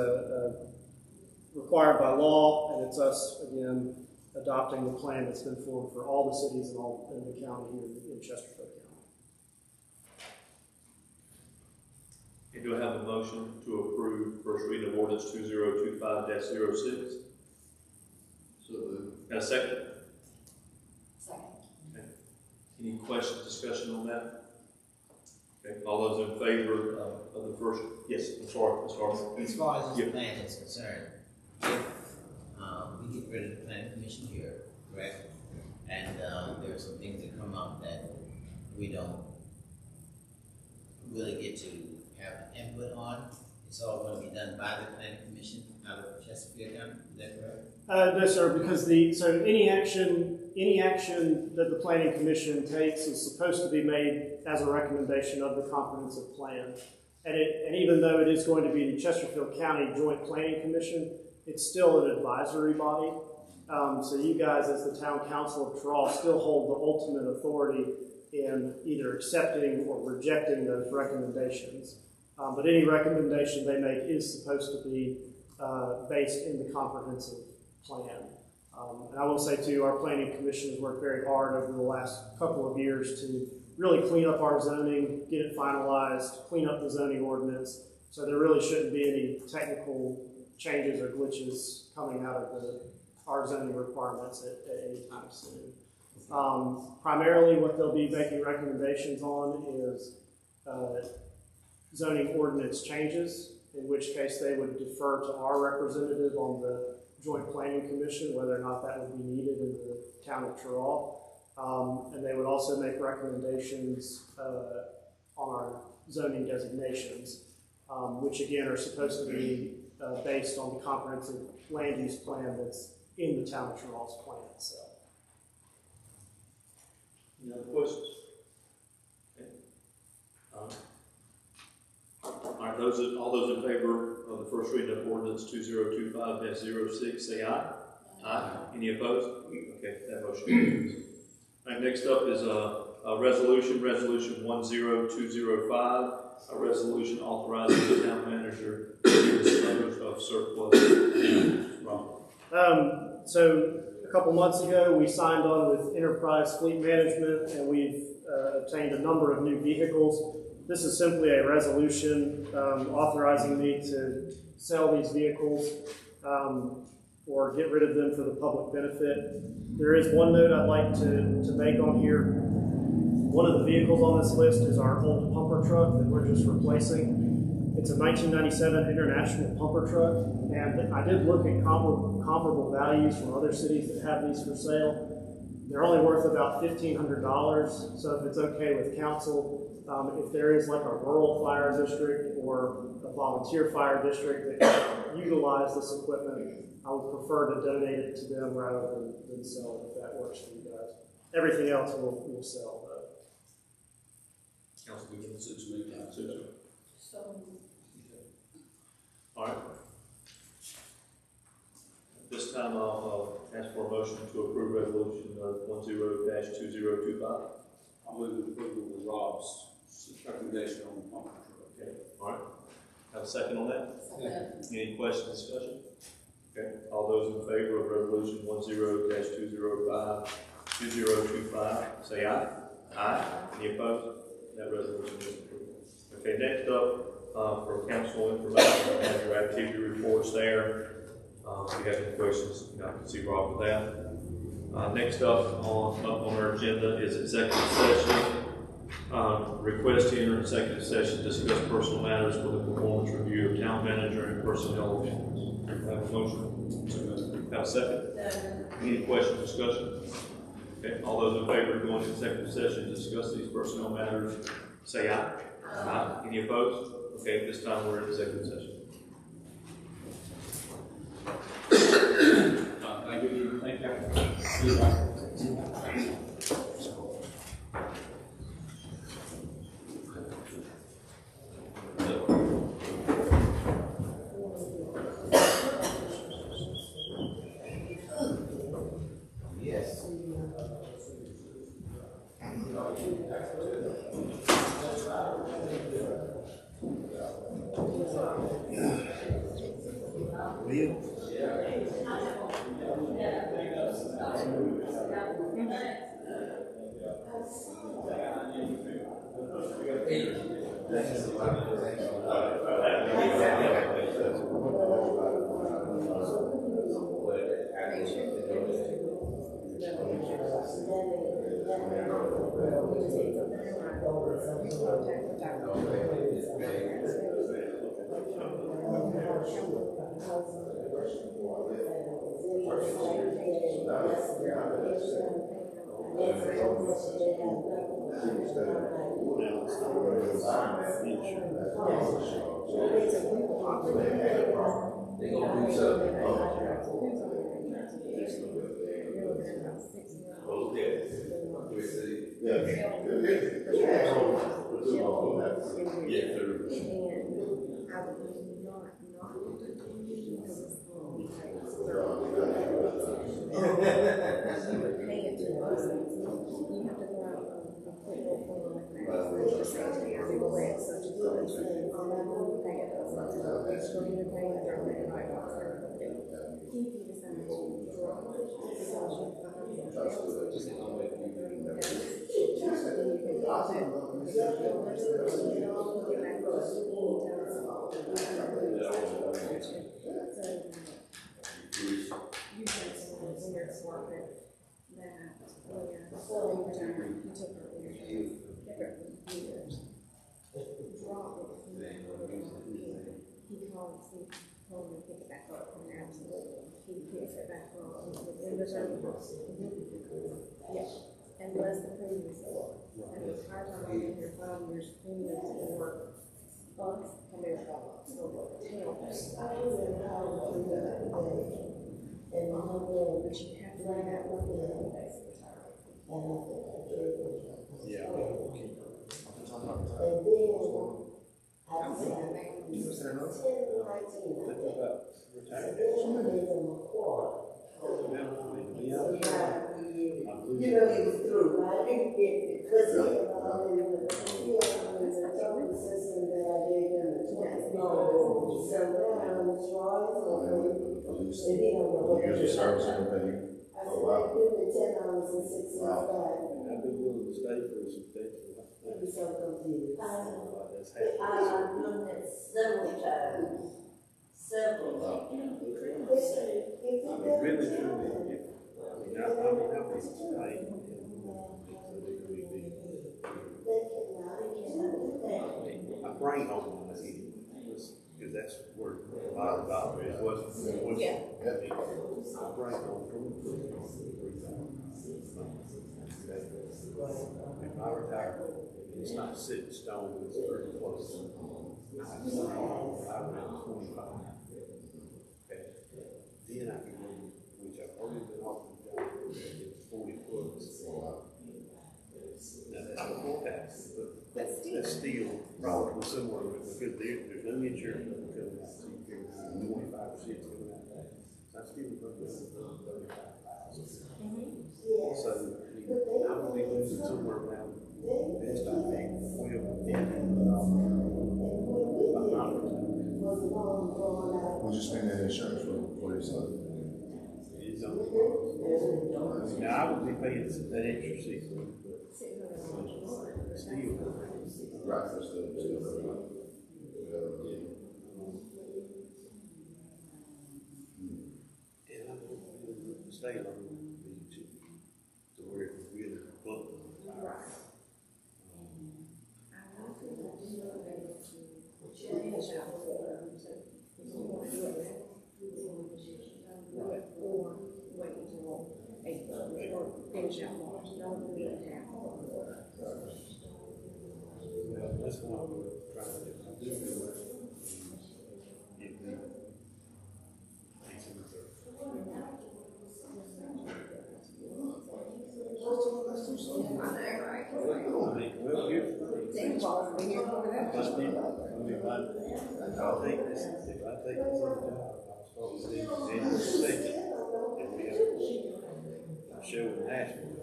S4: required by law, and it's us, again, adopting the plan that's been formed for all the cities and all in the county here in Chesterfield County.
S1: Okay, do I have a motion to approve first reading of ordinance 2025-06?
S5: So moved.
S1: Got a second?
S7: Second.
S1: Okay. Any questions, discussion on that? Okay, all those in favor of the first, yes, I'm sorry, Ms. Harper.
S10: As far as this
S1: Yeah.
S10: plan is concerned, if we get rid of the planning commission here, correct? And there are some things that come up that we don't really get to have input on. It's all going to be done by the planning commission out of Chesterfield County. Is that correct?
S4: No, sir, because any action that the planning commission takes is supposed to be made as a recommendation of the comprehensive plan. And even though it is going to be the Chesterfield County Joint Planning Commission, it's still an advisory body. So you guys, as the town council of Sherrall, still hold the ultimate authority in either accepting or rejecting those recommendations. But any recommendation they make is supposed to be based in the comprehensive plan. And I will say too, our planning commission has worked very hard over the last couple of years to really clean up our zoning, get it finalized, clean up the zoning ordinance. So there really shouldn't be any technical changes or glitches coming out of our zoning requirements at any time soon. Primarily what they'll be making recommendations on is zoning ordinance changes, in which case they would defer to our representative on the Joint Planning Commission, whether or not that would be needed in the town of Sherrall. And they would also make recommendations on our zoning designations, which again are supposed to be based on the comprehensive land use plan that's in the town of Sherrall's plan itself.
S1: Any other questions? Okay. All right, all those in favor of the first reading of ordinance 2025-06, say aye. Aye. Any opposed? Okay, that motion carries. All right, next up is a resolution 10205, a resolution authorizing the town manager to dispose of surplus.
S4: So a couple months ago, we signed on with Enterprise Fleet Management, and we've obtained a number of new vehicles. This is simply a resolution authorizing me to sell these vehicles or get rid of them for the public benefit. There is one note I'd like to make on here. One of the vehicles on this list is our old pumper truck that we're just replacing. It's a 1997 International pumper truck, and I did look at comparable values from other cities that have these for sale. They're only worth about $1,500, so if it's okay with council, if there is like a rural fire district or a volunteer fire district that can utilize this equipment, I would prefer to donate it to them rather than sell it, if that works for you guys. Everything else we'll sell, though.
S1: Council, we can
S5: Suits me.
S7: So,
S1: all right. At this time, I'll ask for a motion to approve resolution 10-2025.
S5: I'll move the approval of Rob's recommendation on the pump truck.
S1: Okay, all right. Have a second on that?
S7: second.
S1: Any questions, discussion? Okay, all those in favor of resolution 10-2025, say aye. Aye. Any opposed? That resolution is approved. Okay, next up, for council information, we have your activity reports there. If you have any questions, I can see Rob with that. Next up on our agenda is executive session. Request to enter executive session to discuss personal matters for the performance review of town manager and personnel officials. Have a motion? Have a second? Any questions, discussion? Okay, all those in favor of going to executive session to discuss these personnel matters, say aye. Aye. Any opposed? Okay, this time we're in executive session.
S5: Thank you.
S6: Thank you.
S8: And less the previous one. And the entire time I've been here 5 years, premiums for us compared to town. I was in the house and my home, but you have to bring that one in. And I think
S3: Yeah.
S8: and then I said, 10, 19, you know, he was through, right? Because he had all in the system that I gave him the 20. So now it's Roy's and he don't know what to do.
S2: Service and everything.
S8: I said, I give him $10.06 back.
S3: I've been willing to stay for some things.
S8: He was so confused.
S11: I've done it several times. Several times.
S3: Really, truly, my brain opened this evening, because that's where a lot of it was.
S11: Yeah.
S3: My brain opened. If I retire, it's not set in stone, it's pretty close. I ran 25. Okay. Then I can move, which I've already been offered the job, it's 40 plus. Now that's before taxes, but that's still probably somewhere, because there's no insurance coming out, so you can 25% coming out tax. I still run this 35,000. So I will be losing somewhere around, best I think,
S2: Would you spend that insurance for your son?
S3: It's on the now I would be paying that extra $600. still.
S2: Right, they're still coming up.
S3: And I don't really stay on to where it really bumped.
S8: Right. Or wait until April, or finish out March, don't do it now.
S3: Well, that's what we're trying to do. If we, well, here's the thing. I think this, if I take this other job, I'll start with it January 2nd, and we have a show in Nashville.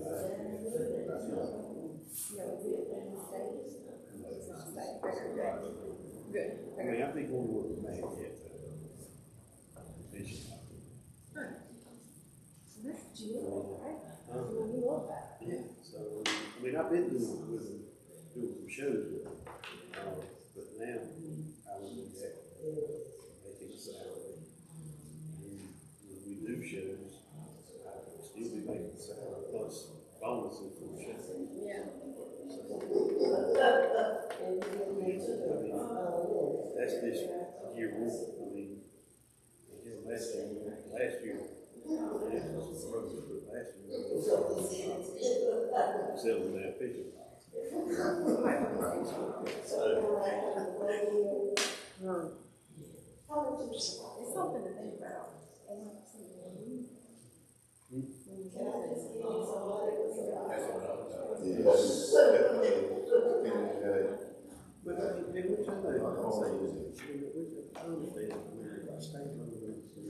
S8: Good.
S3: I mean, I think one more than that yet.
S8: That's Jill, right?
S3: Huh?
S8: You love that.
S3: Yeah, so, I mean, I've been doing some shows with them, but now I would be that making a salary. And when we do shows, I would still be making a salary plus bonuses for the show.
S8: Yeah.
S3: That's this year one. I mean, again, last year, yeah, it was broken, but last year, selling that fishing box.
S8: It's something to think about.
S3: But I mean, which I know, I understand where our state loan goes to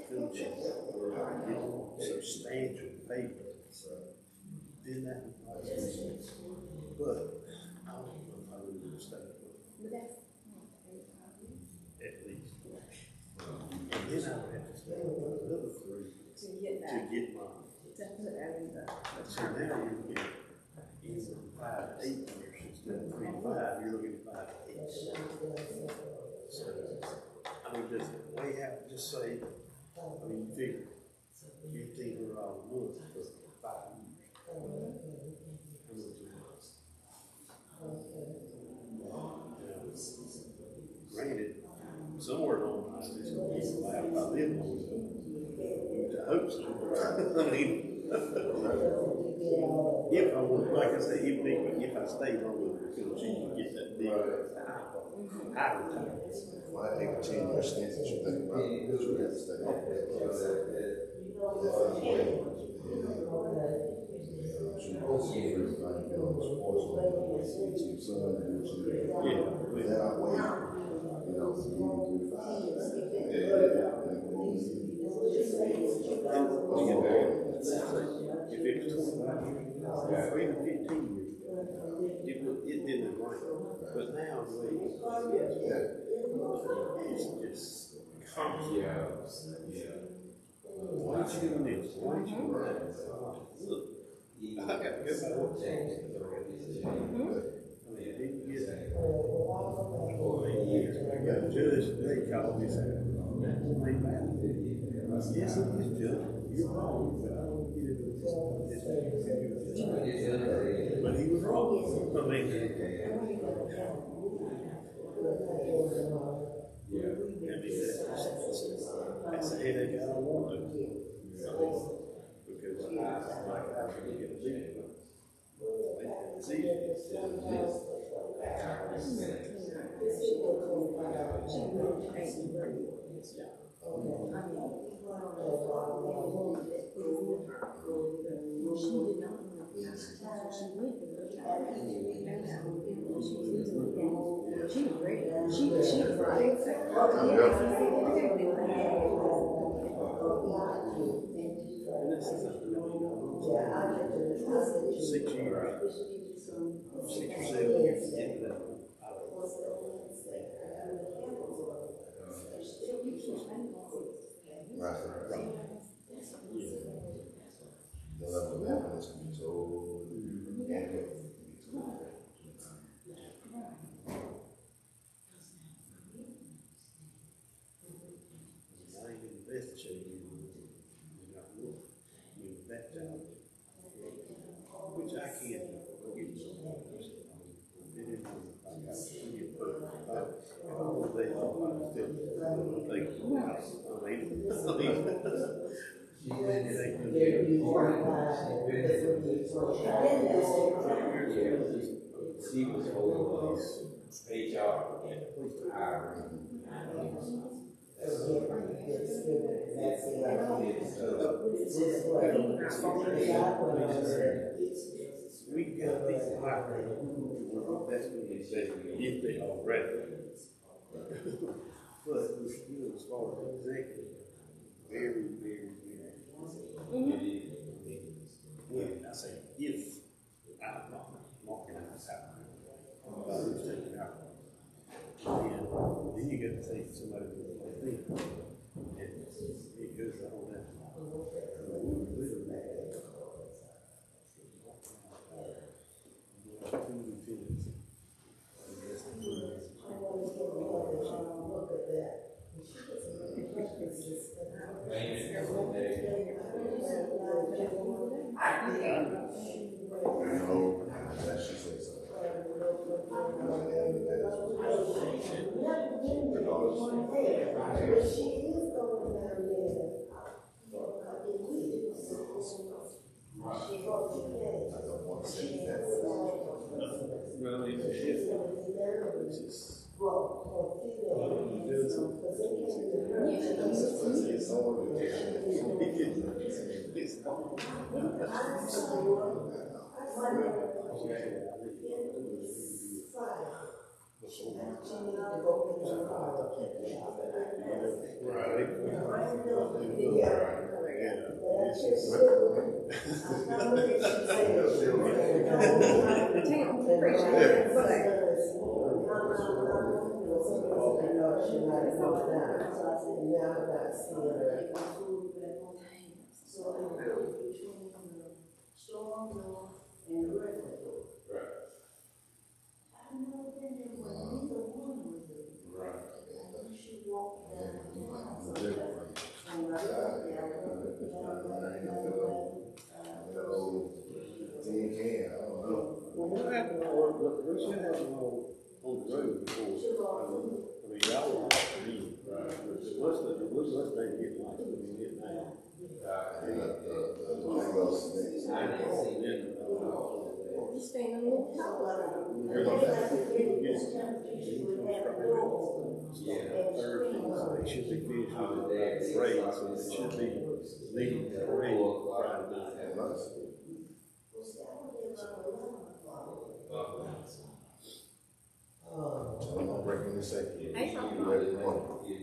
S3: food checks, where I get substantial payments. Then that would make sense. But I don't know if I would do the state loan, at least. And then I would have to spend another 3
S8: To get
S3: to
S8: that.
S3: get mine.
S8: To put that in the.
S3: So now you're looking at either 5 to 8 years instead of 3 to 5, you're looking at 5 to 8. So, I mean, just way out, just say, I mean, you figure $1,500 a month for 5 years. How much is that? Granted, somewhere along the line, it's going to be allowed if I live long enough. Which I hope so. I mean, if I would, like I say, if I stay long enough, because you can get that big high retirement.
S2: Well, I think 10 year stint that you think about, because you have to stay on that.
S3: If it was 25 years, or even 15 years, it didn't agree. But now, the way it's just constant. Why don't you do this? Why don't you do that? Look, I got to go by what tax. I mean, I didn't get that. For 8 years. I got a judge today called me saying, yes, it is, Judge. You're wrong, but I don't get it. But he was wrong. I mean, that's a headache I don't want to. Because I forget to do it. It's easy. She was over HR and the police hiring. We got these hiring. That's what he said, if they already. But we're still as far as executive, very. It is. When I say if, I'm not marking out salary. Who's taking out. And then you got to take somebody to the thing. And it goes on that.
S2: No, that she said so. They should be finished with the parade, so they should be leading the parade Friday night. I'm not breaking this up.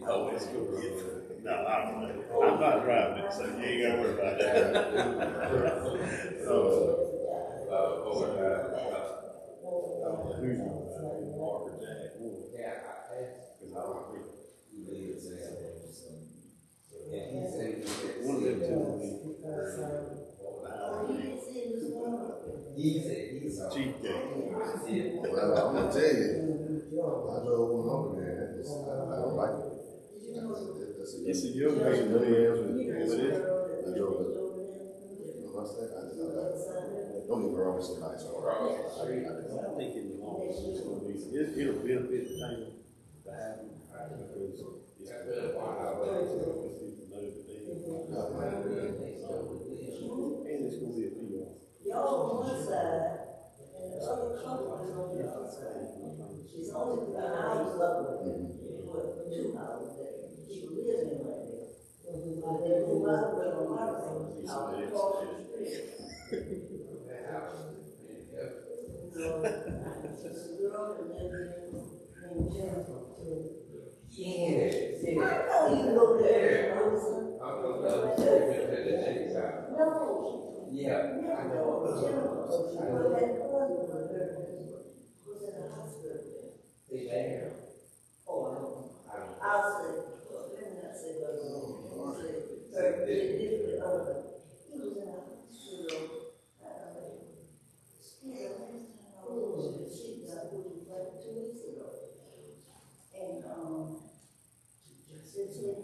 S3: Oh, it's good. No, I'm not driving it, so you ain't gotta worry about that. Who's Mark or Jack? One of them two. Chief Gate.
S2: Well, I'm gonna tell you, I drove one over there, I don't like it.
S3: It's a young man, but it is.
S2: I drove it. What's that? Don't get me wrong, it's nice.
S3: I think in the long run, it's gonna be, it'll benefit the town to have them, because it's people know that they. And it's gonna be a PR.
S11: Y'all on one side, and the other company on the other side. She's only got a house up there, what, 2 houses there. She lives in right there. But they move out with a lot of things out across the street. So, this girl and then named Jennifer too. Yeah. I know you go there, Rosa. No. Yeah, I know. Jennifer, she was at home with her. Was in the hospital. They there. Oh, I'll say, well, let me not say those names. I'll say, different other. He was in the hospital. She got moved like 2 weeks ago. And, since then,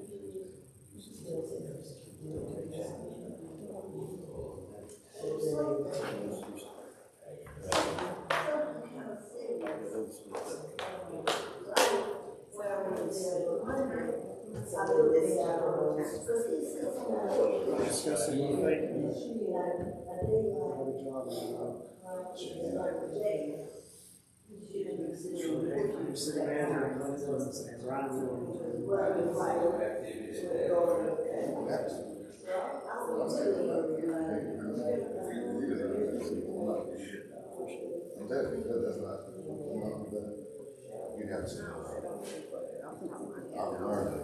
S4: discussing what they city manager and Ryan
S2: That's not, you have to. I've learned it.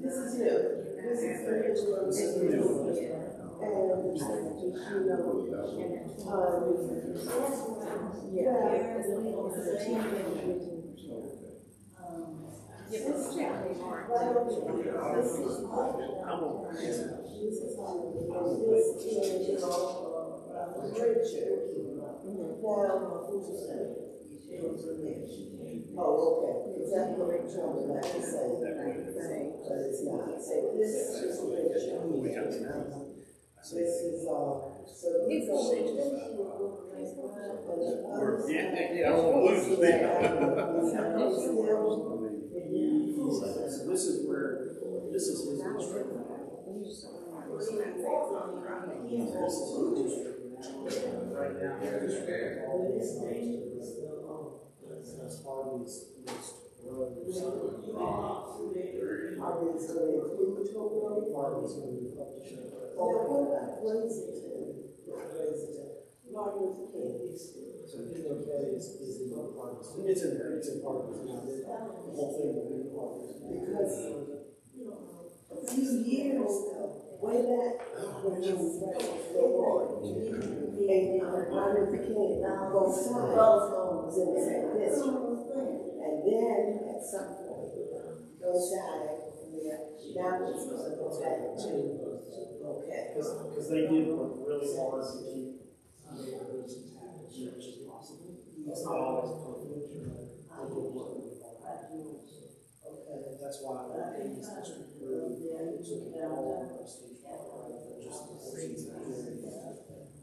S11: This is new. This is original. Oh, okay. Exactly what I'm trying to say. But it's not. So this is just a picture. This is so these are
S4: So this is where, this is his district. Right now. That's part of these roads.
S11: Are these going to include Tokyo?
S4: Part of it's going to be up to Sheriff.
S11: What about Blazington? Martin Luther King.
S4: So PLK is the other part of this. It's in there, it's in part of this now. The whole thing will be part of this.
S11: Because a few years ago, way back when you was the war, and Martin Luther King, both sides was in the same district. And then at some point, both sides, now it's going to go back to, okay.
S4: Because they did work really hard to keep neighborhoods intact as much as possible. It's not always perfect. They did work really hard. Okay, that's why I think this district really took it all of Prestige Park, just the portions that are there.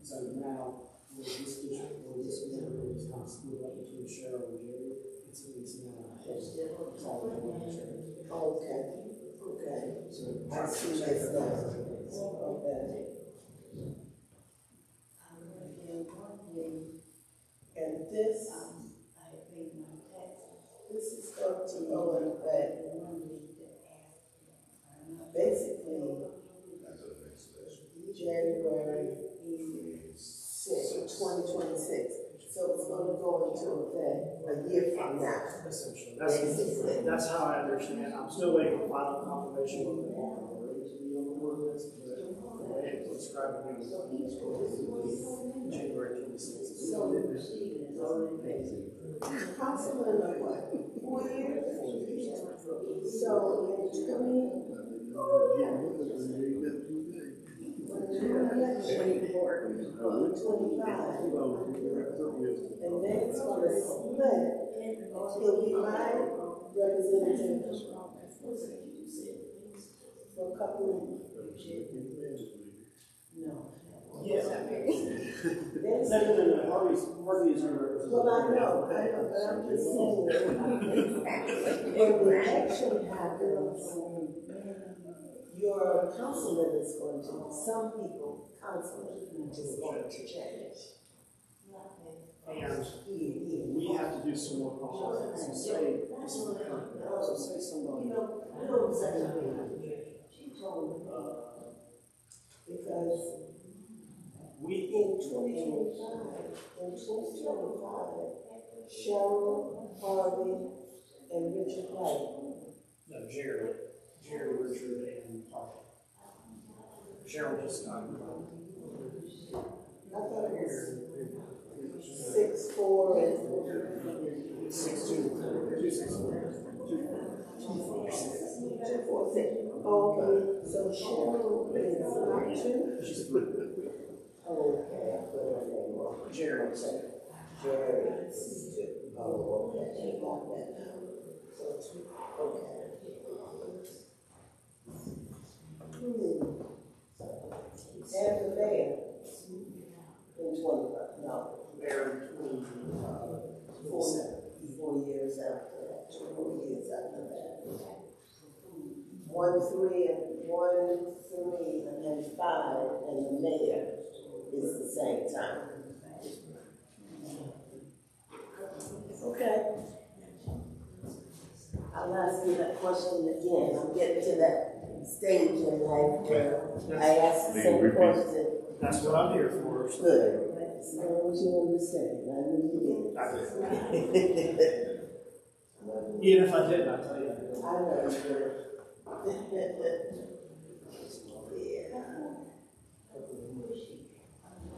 S4: So now, with this district, where this neighborhood is not split up between Cheryl and Jerry, it's now it's all one district.
S11: Okay. Okay.
S4: So
S11: I see this now. Okay. And this is going to go in effect basically January 6th, 2026. So it's going to go into effect a year from now.
S4: Essentially, that's how I understand. I'm still waiting for final confirmation of the ordinance, but the way it's described in the January 26th.
S11: Councilman, what? 4 years? So in 25, and then it's going to split. He'll be my representative for a couple of years. No.
S4: Yes. No. Harvey is your representative.
S11: Well, I know, but I'm just saying, when the election happens, your councilman is going to, some people, councilman, is going to change.
S4: And we have to do some more politics. So say somebody.
S11: Because we in 2025, Cheryl, Harvey, and Richard White.
S4: No, Jerry, Richard, and Harvey. Cheryl just got it.
S11: I thought it was 6, 4, and
S4: 6, 2, 2, 6, 4.
S11: 2, 4, 6. Okay, so Cheryl is option. Okay, I put her name on. Jerry. Jerry. Oh, okay, I got that now. Okay. After that, in 25, no, very, 4 years after that, 4 years after that. 1, 3, and then 5, and the mayor is the same time. Okay. I'll ask you that question again. I'm getting to that stage in life where I ask the same question.
S4: That's what I'm here for.
S11: Good. As long as you understand, I know you did.
S4: Even if I didn't, I'll tell you.
S11: I know you did. Yeah.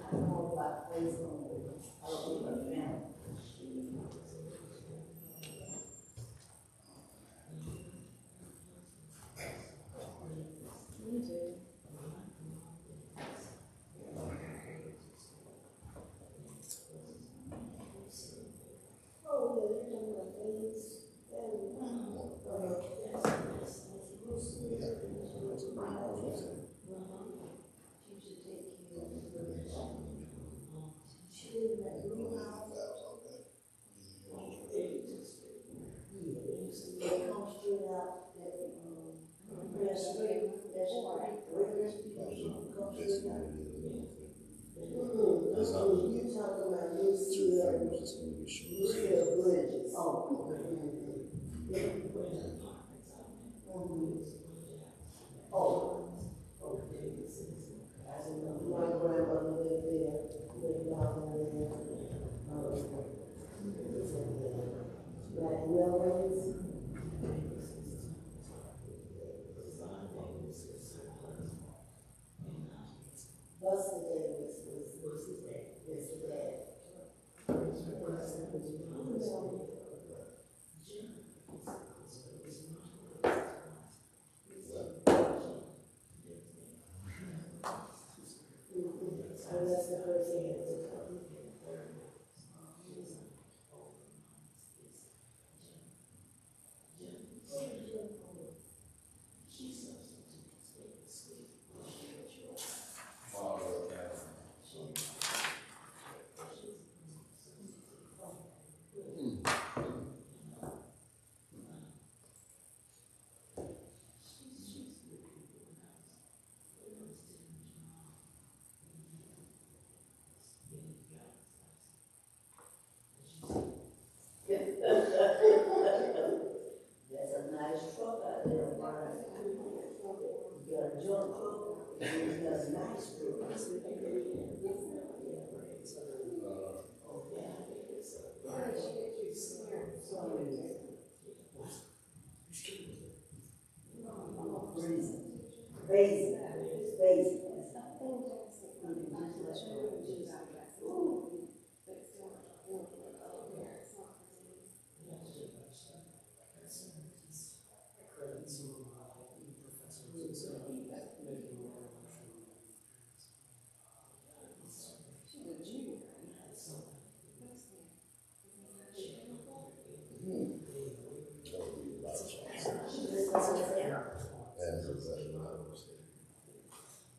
S11: I don't know about Facebook. I don't know about family. That's a nice truck out there, Brian. You got a junk truck, and you got a nice truck.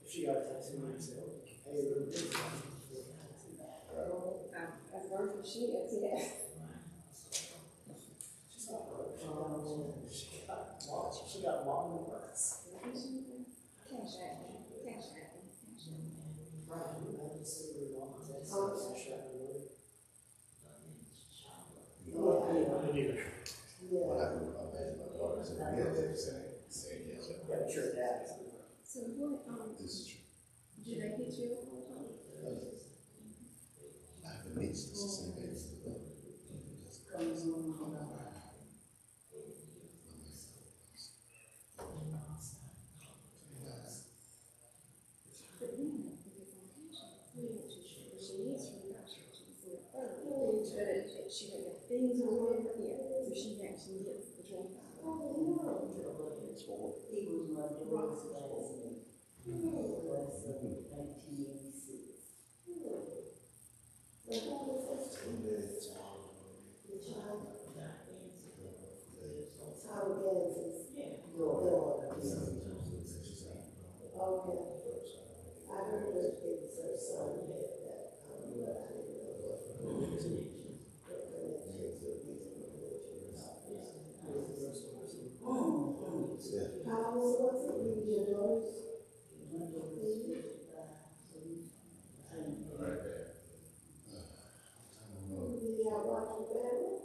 S4: She got a tattoo on herself.
S8: I've learned from she is, yes.
S4: She got long words.
S8: Cash app. So what, did I get you?
S2: I haven't mixed this the same age as the
S8: She had things on her, yeah, so she actually gets the 25.
S11: He was my daughter's classmate. Class of 1986. Tom Gaines is your daughter. Okay. I heard that it was her son had that, but I didn't know what connections with these individuals. How old was it? Your daughters? Did y'all watch the family?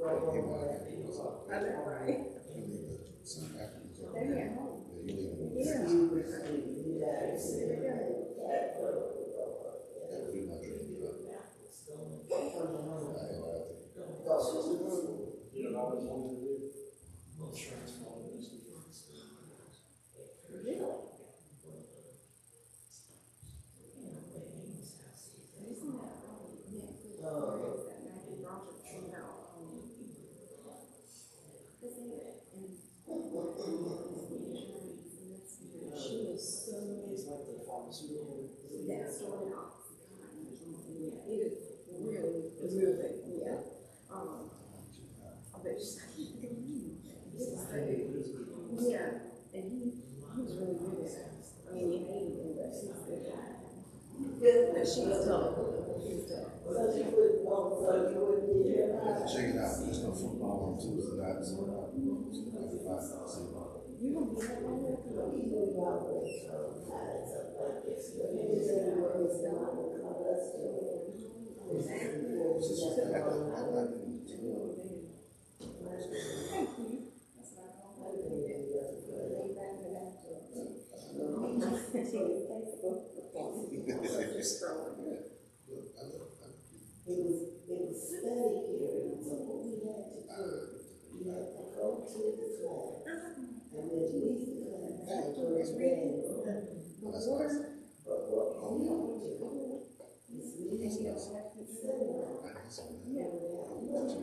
S8: I know, right? They're at home.
S3: You know, I always wanted to do. Insurance for this.
S8: She was so
S3: It's like the pharmaceutical.
S8: that started off. It is really, it's really, yeah. But she's like, yeah, and he was really good at it. I mean, he hated him, but she's good at it. But she was tough. She was tough.
S2: Check it out, there's no football on Tuesday night, so
S8: You gonna be that one there?
S11: It was study period, so what we had to do, we had to go to the class, and then leave the class, and go to bed. But what we don't do is we just go back to study. And then go to bed.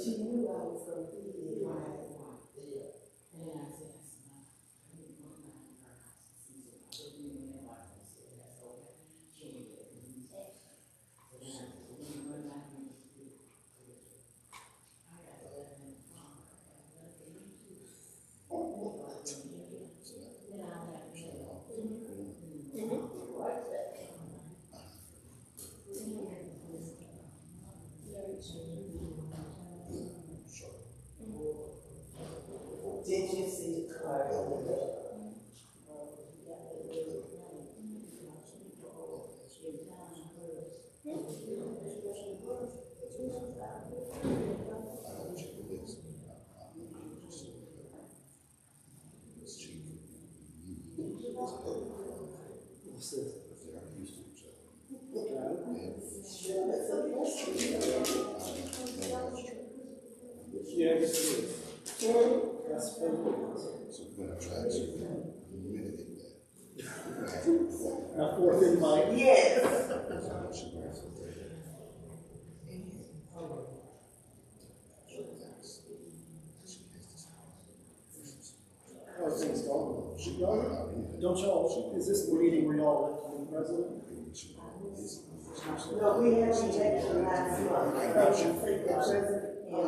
S11: She knew I was going to be there. Did you see the card on the bill?
S3: That's food.
S2: So we're gonna try to mitigate that.
S3: Now, fourth and Mike.
S11: Yes.
S3: How's things going? Don't y'all, is this the meeting where y'all elect the new president?
S11: No, we had an election last month. The president and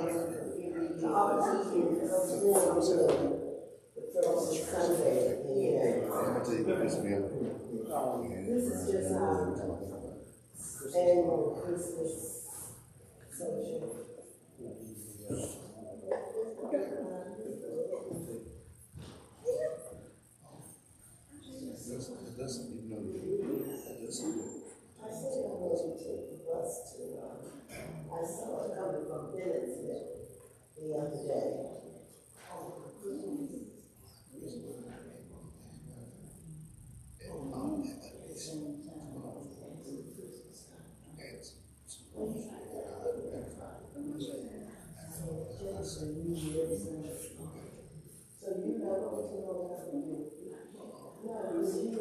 S11: the office is sworn to the first Sunday. Yeah.
S2: I'm gonna take this meal.
S11: This is just our annual Christmas social. I said I was to take the bus to, I saw it coming from Bennettsville the other day. So you never want to know what to do. No, you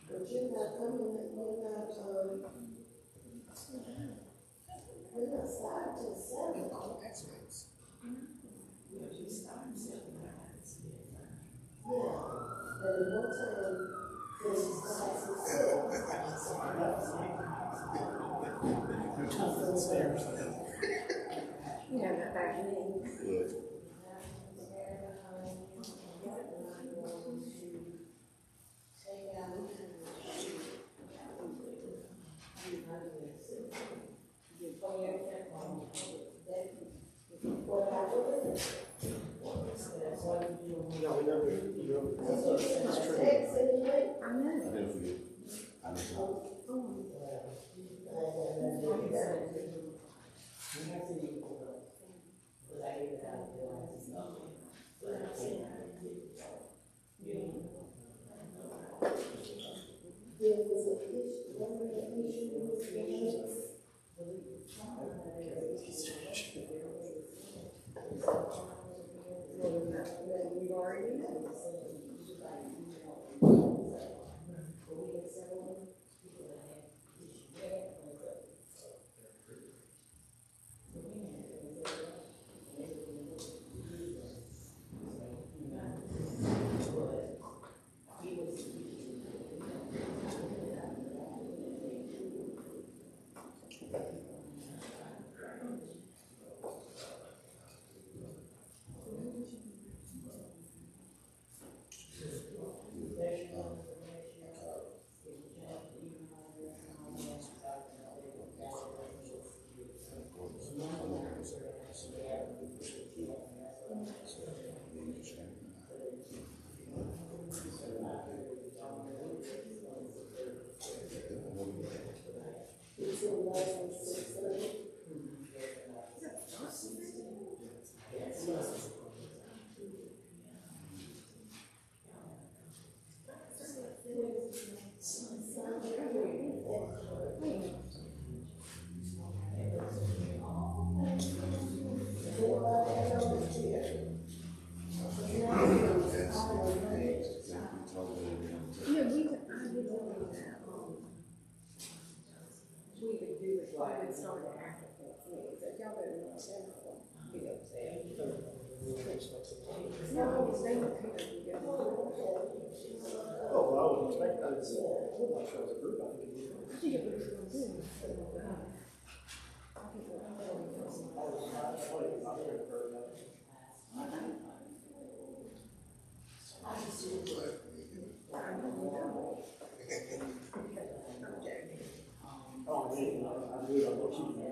S11: but you're not coming, we're not starting till 7. Yeah, and at one time, this starts at 6.
S8: Yeah, that back in.
S2: Good.
S8: I know.
S2: I didn't forget. I didn't
S8: We've already know.
S3: Oh, well, I wouldn't expect that. It's, I'm not sure as a group, I think it'd be good. Oh, man, I do it on what you do.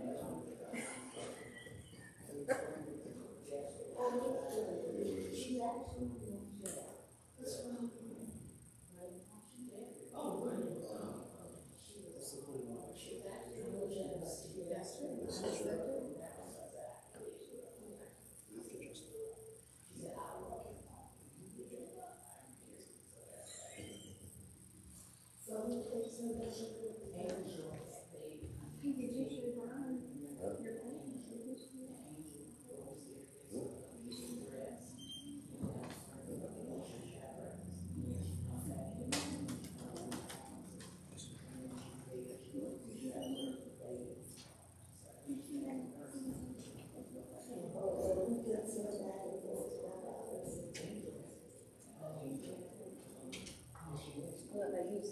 S8: What they use.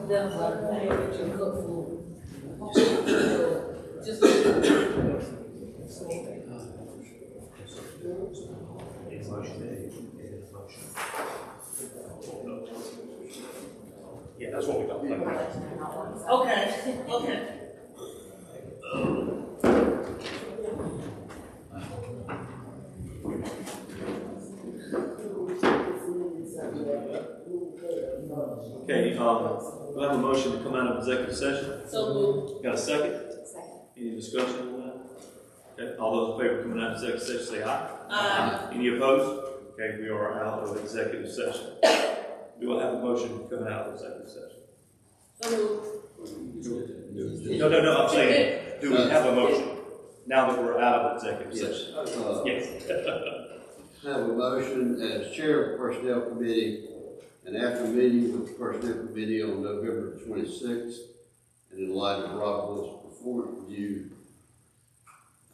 S7: That's one thing that you cook food. Just.
S1: Yeah, that's what we got.
S7: Okay, okay.
S1: Okay, we have a motion to come out of executive session.
S7: So moved.
S1: Got a second?
S8: Second.
S1: Any discussion on that? Okay, all those in favor of coming out of executive session say aye.
S7: Aye.
S1: Any opposed? Okay, we are out of executive session. Do I have a motion coming out of executive session?
S7: So moved.
S1: No, I'm saying, do we have a motion now that we're out of executive session? Yes.
S9: Have a motion as chair of the Personnel Committee, and after meeting with the Personnel Committee on November 26th, and in light of Rob Wills' performance review,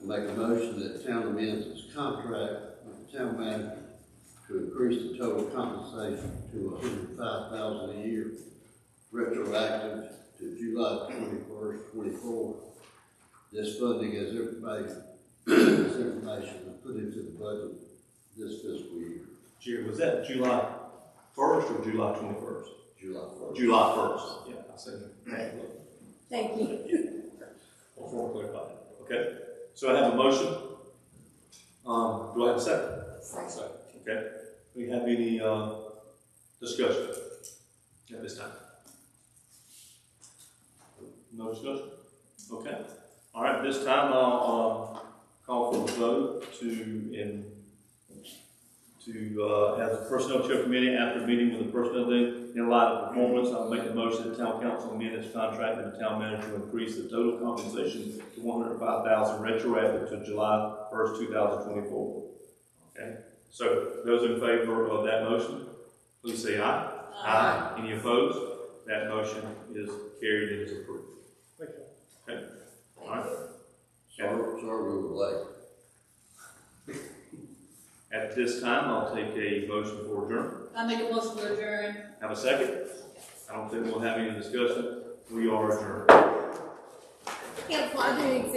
S9: I make a motion that the town amends its contract with the town manager to increase the total compensation to $105,000 a year, retroactive to July 21st, 24. This funding is information I put into the budget this fiscal year.
S1: Jerry, was that July 1st or July 21st?
S9: July 1st.
S1: July 1st. Yeah, I see.
S8: Thank you.
S1: Before we clarify that. Okay, so I have a motion. Do I have a second?
S8: Second.
S1: Okay. Do we have any discussion at this time? No discussion? Okay. All right, this time I'll call for a vote to as a personnel chair committee, after meeting with the personnel thing, in light of performance, I'll make a motion that town council amend its contract with the town manager to increase the total compensation to $105,000 retroactive to July 1st, 2024. Okay, so those in favor of that motion, please say aye. Aye. Any opposed? That motion is carried and is approved.
S4: Thank you.
S1: Okay, all right.
S9: Sorry we were late.
S1: At this time, I'll take a motion for adjournment.
S7: I make a motion to adjourn.
S1: Have a second? I don't think we'll have any discussion. We are adjourned.
S8: Can't fly doing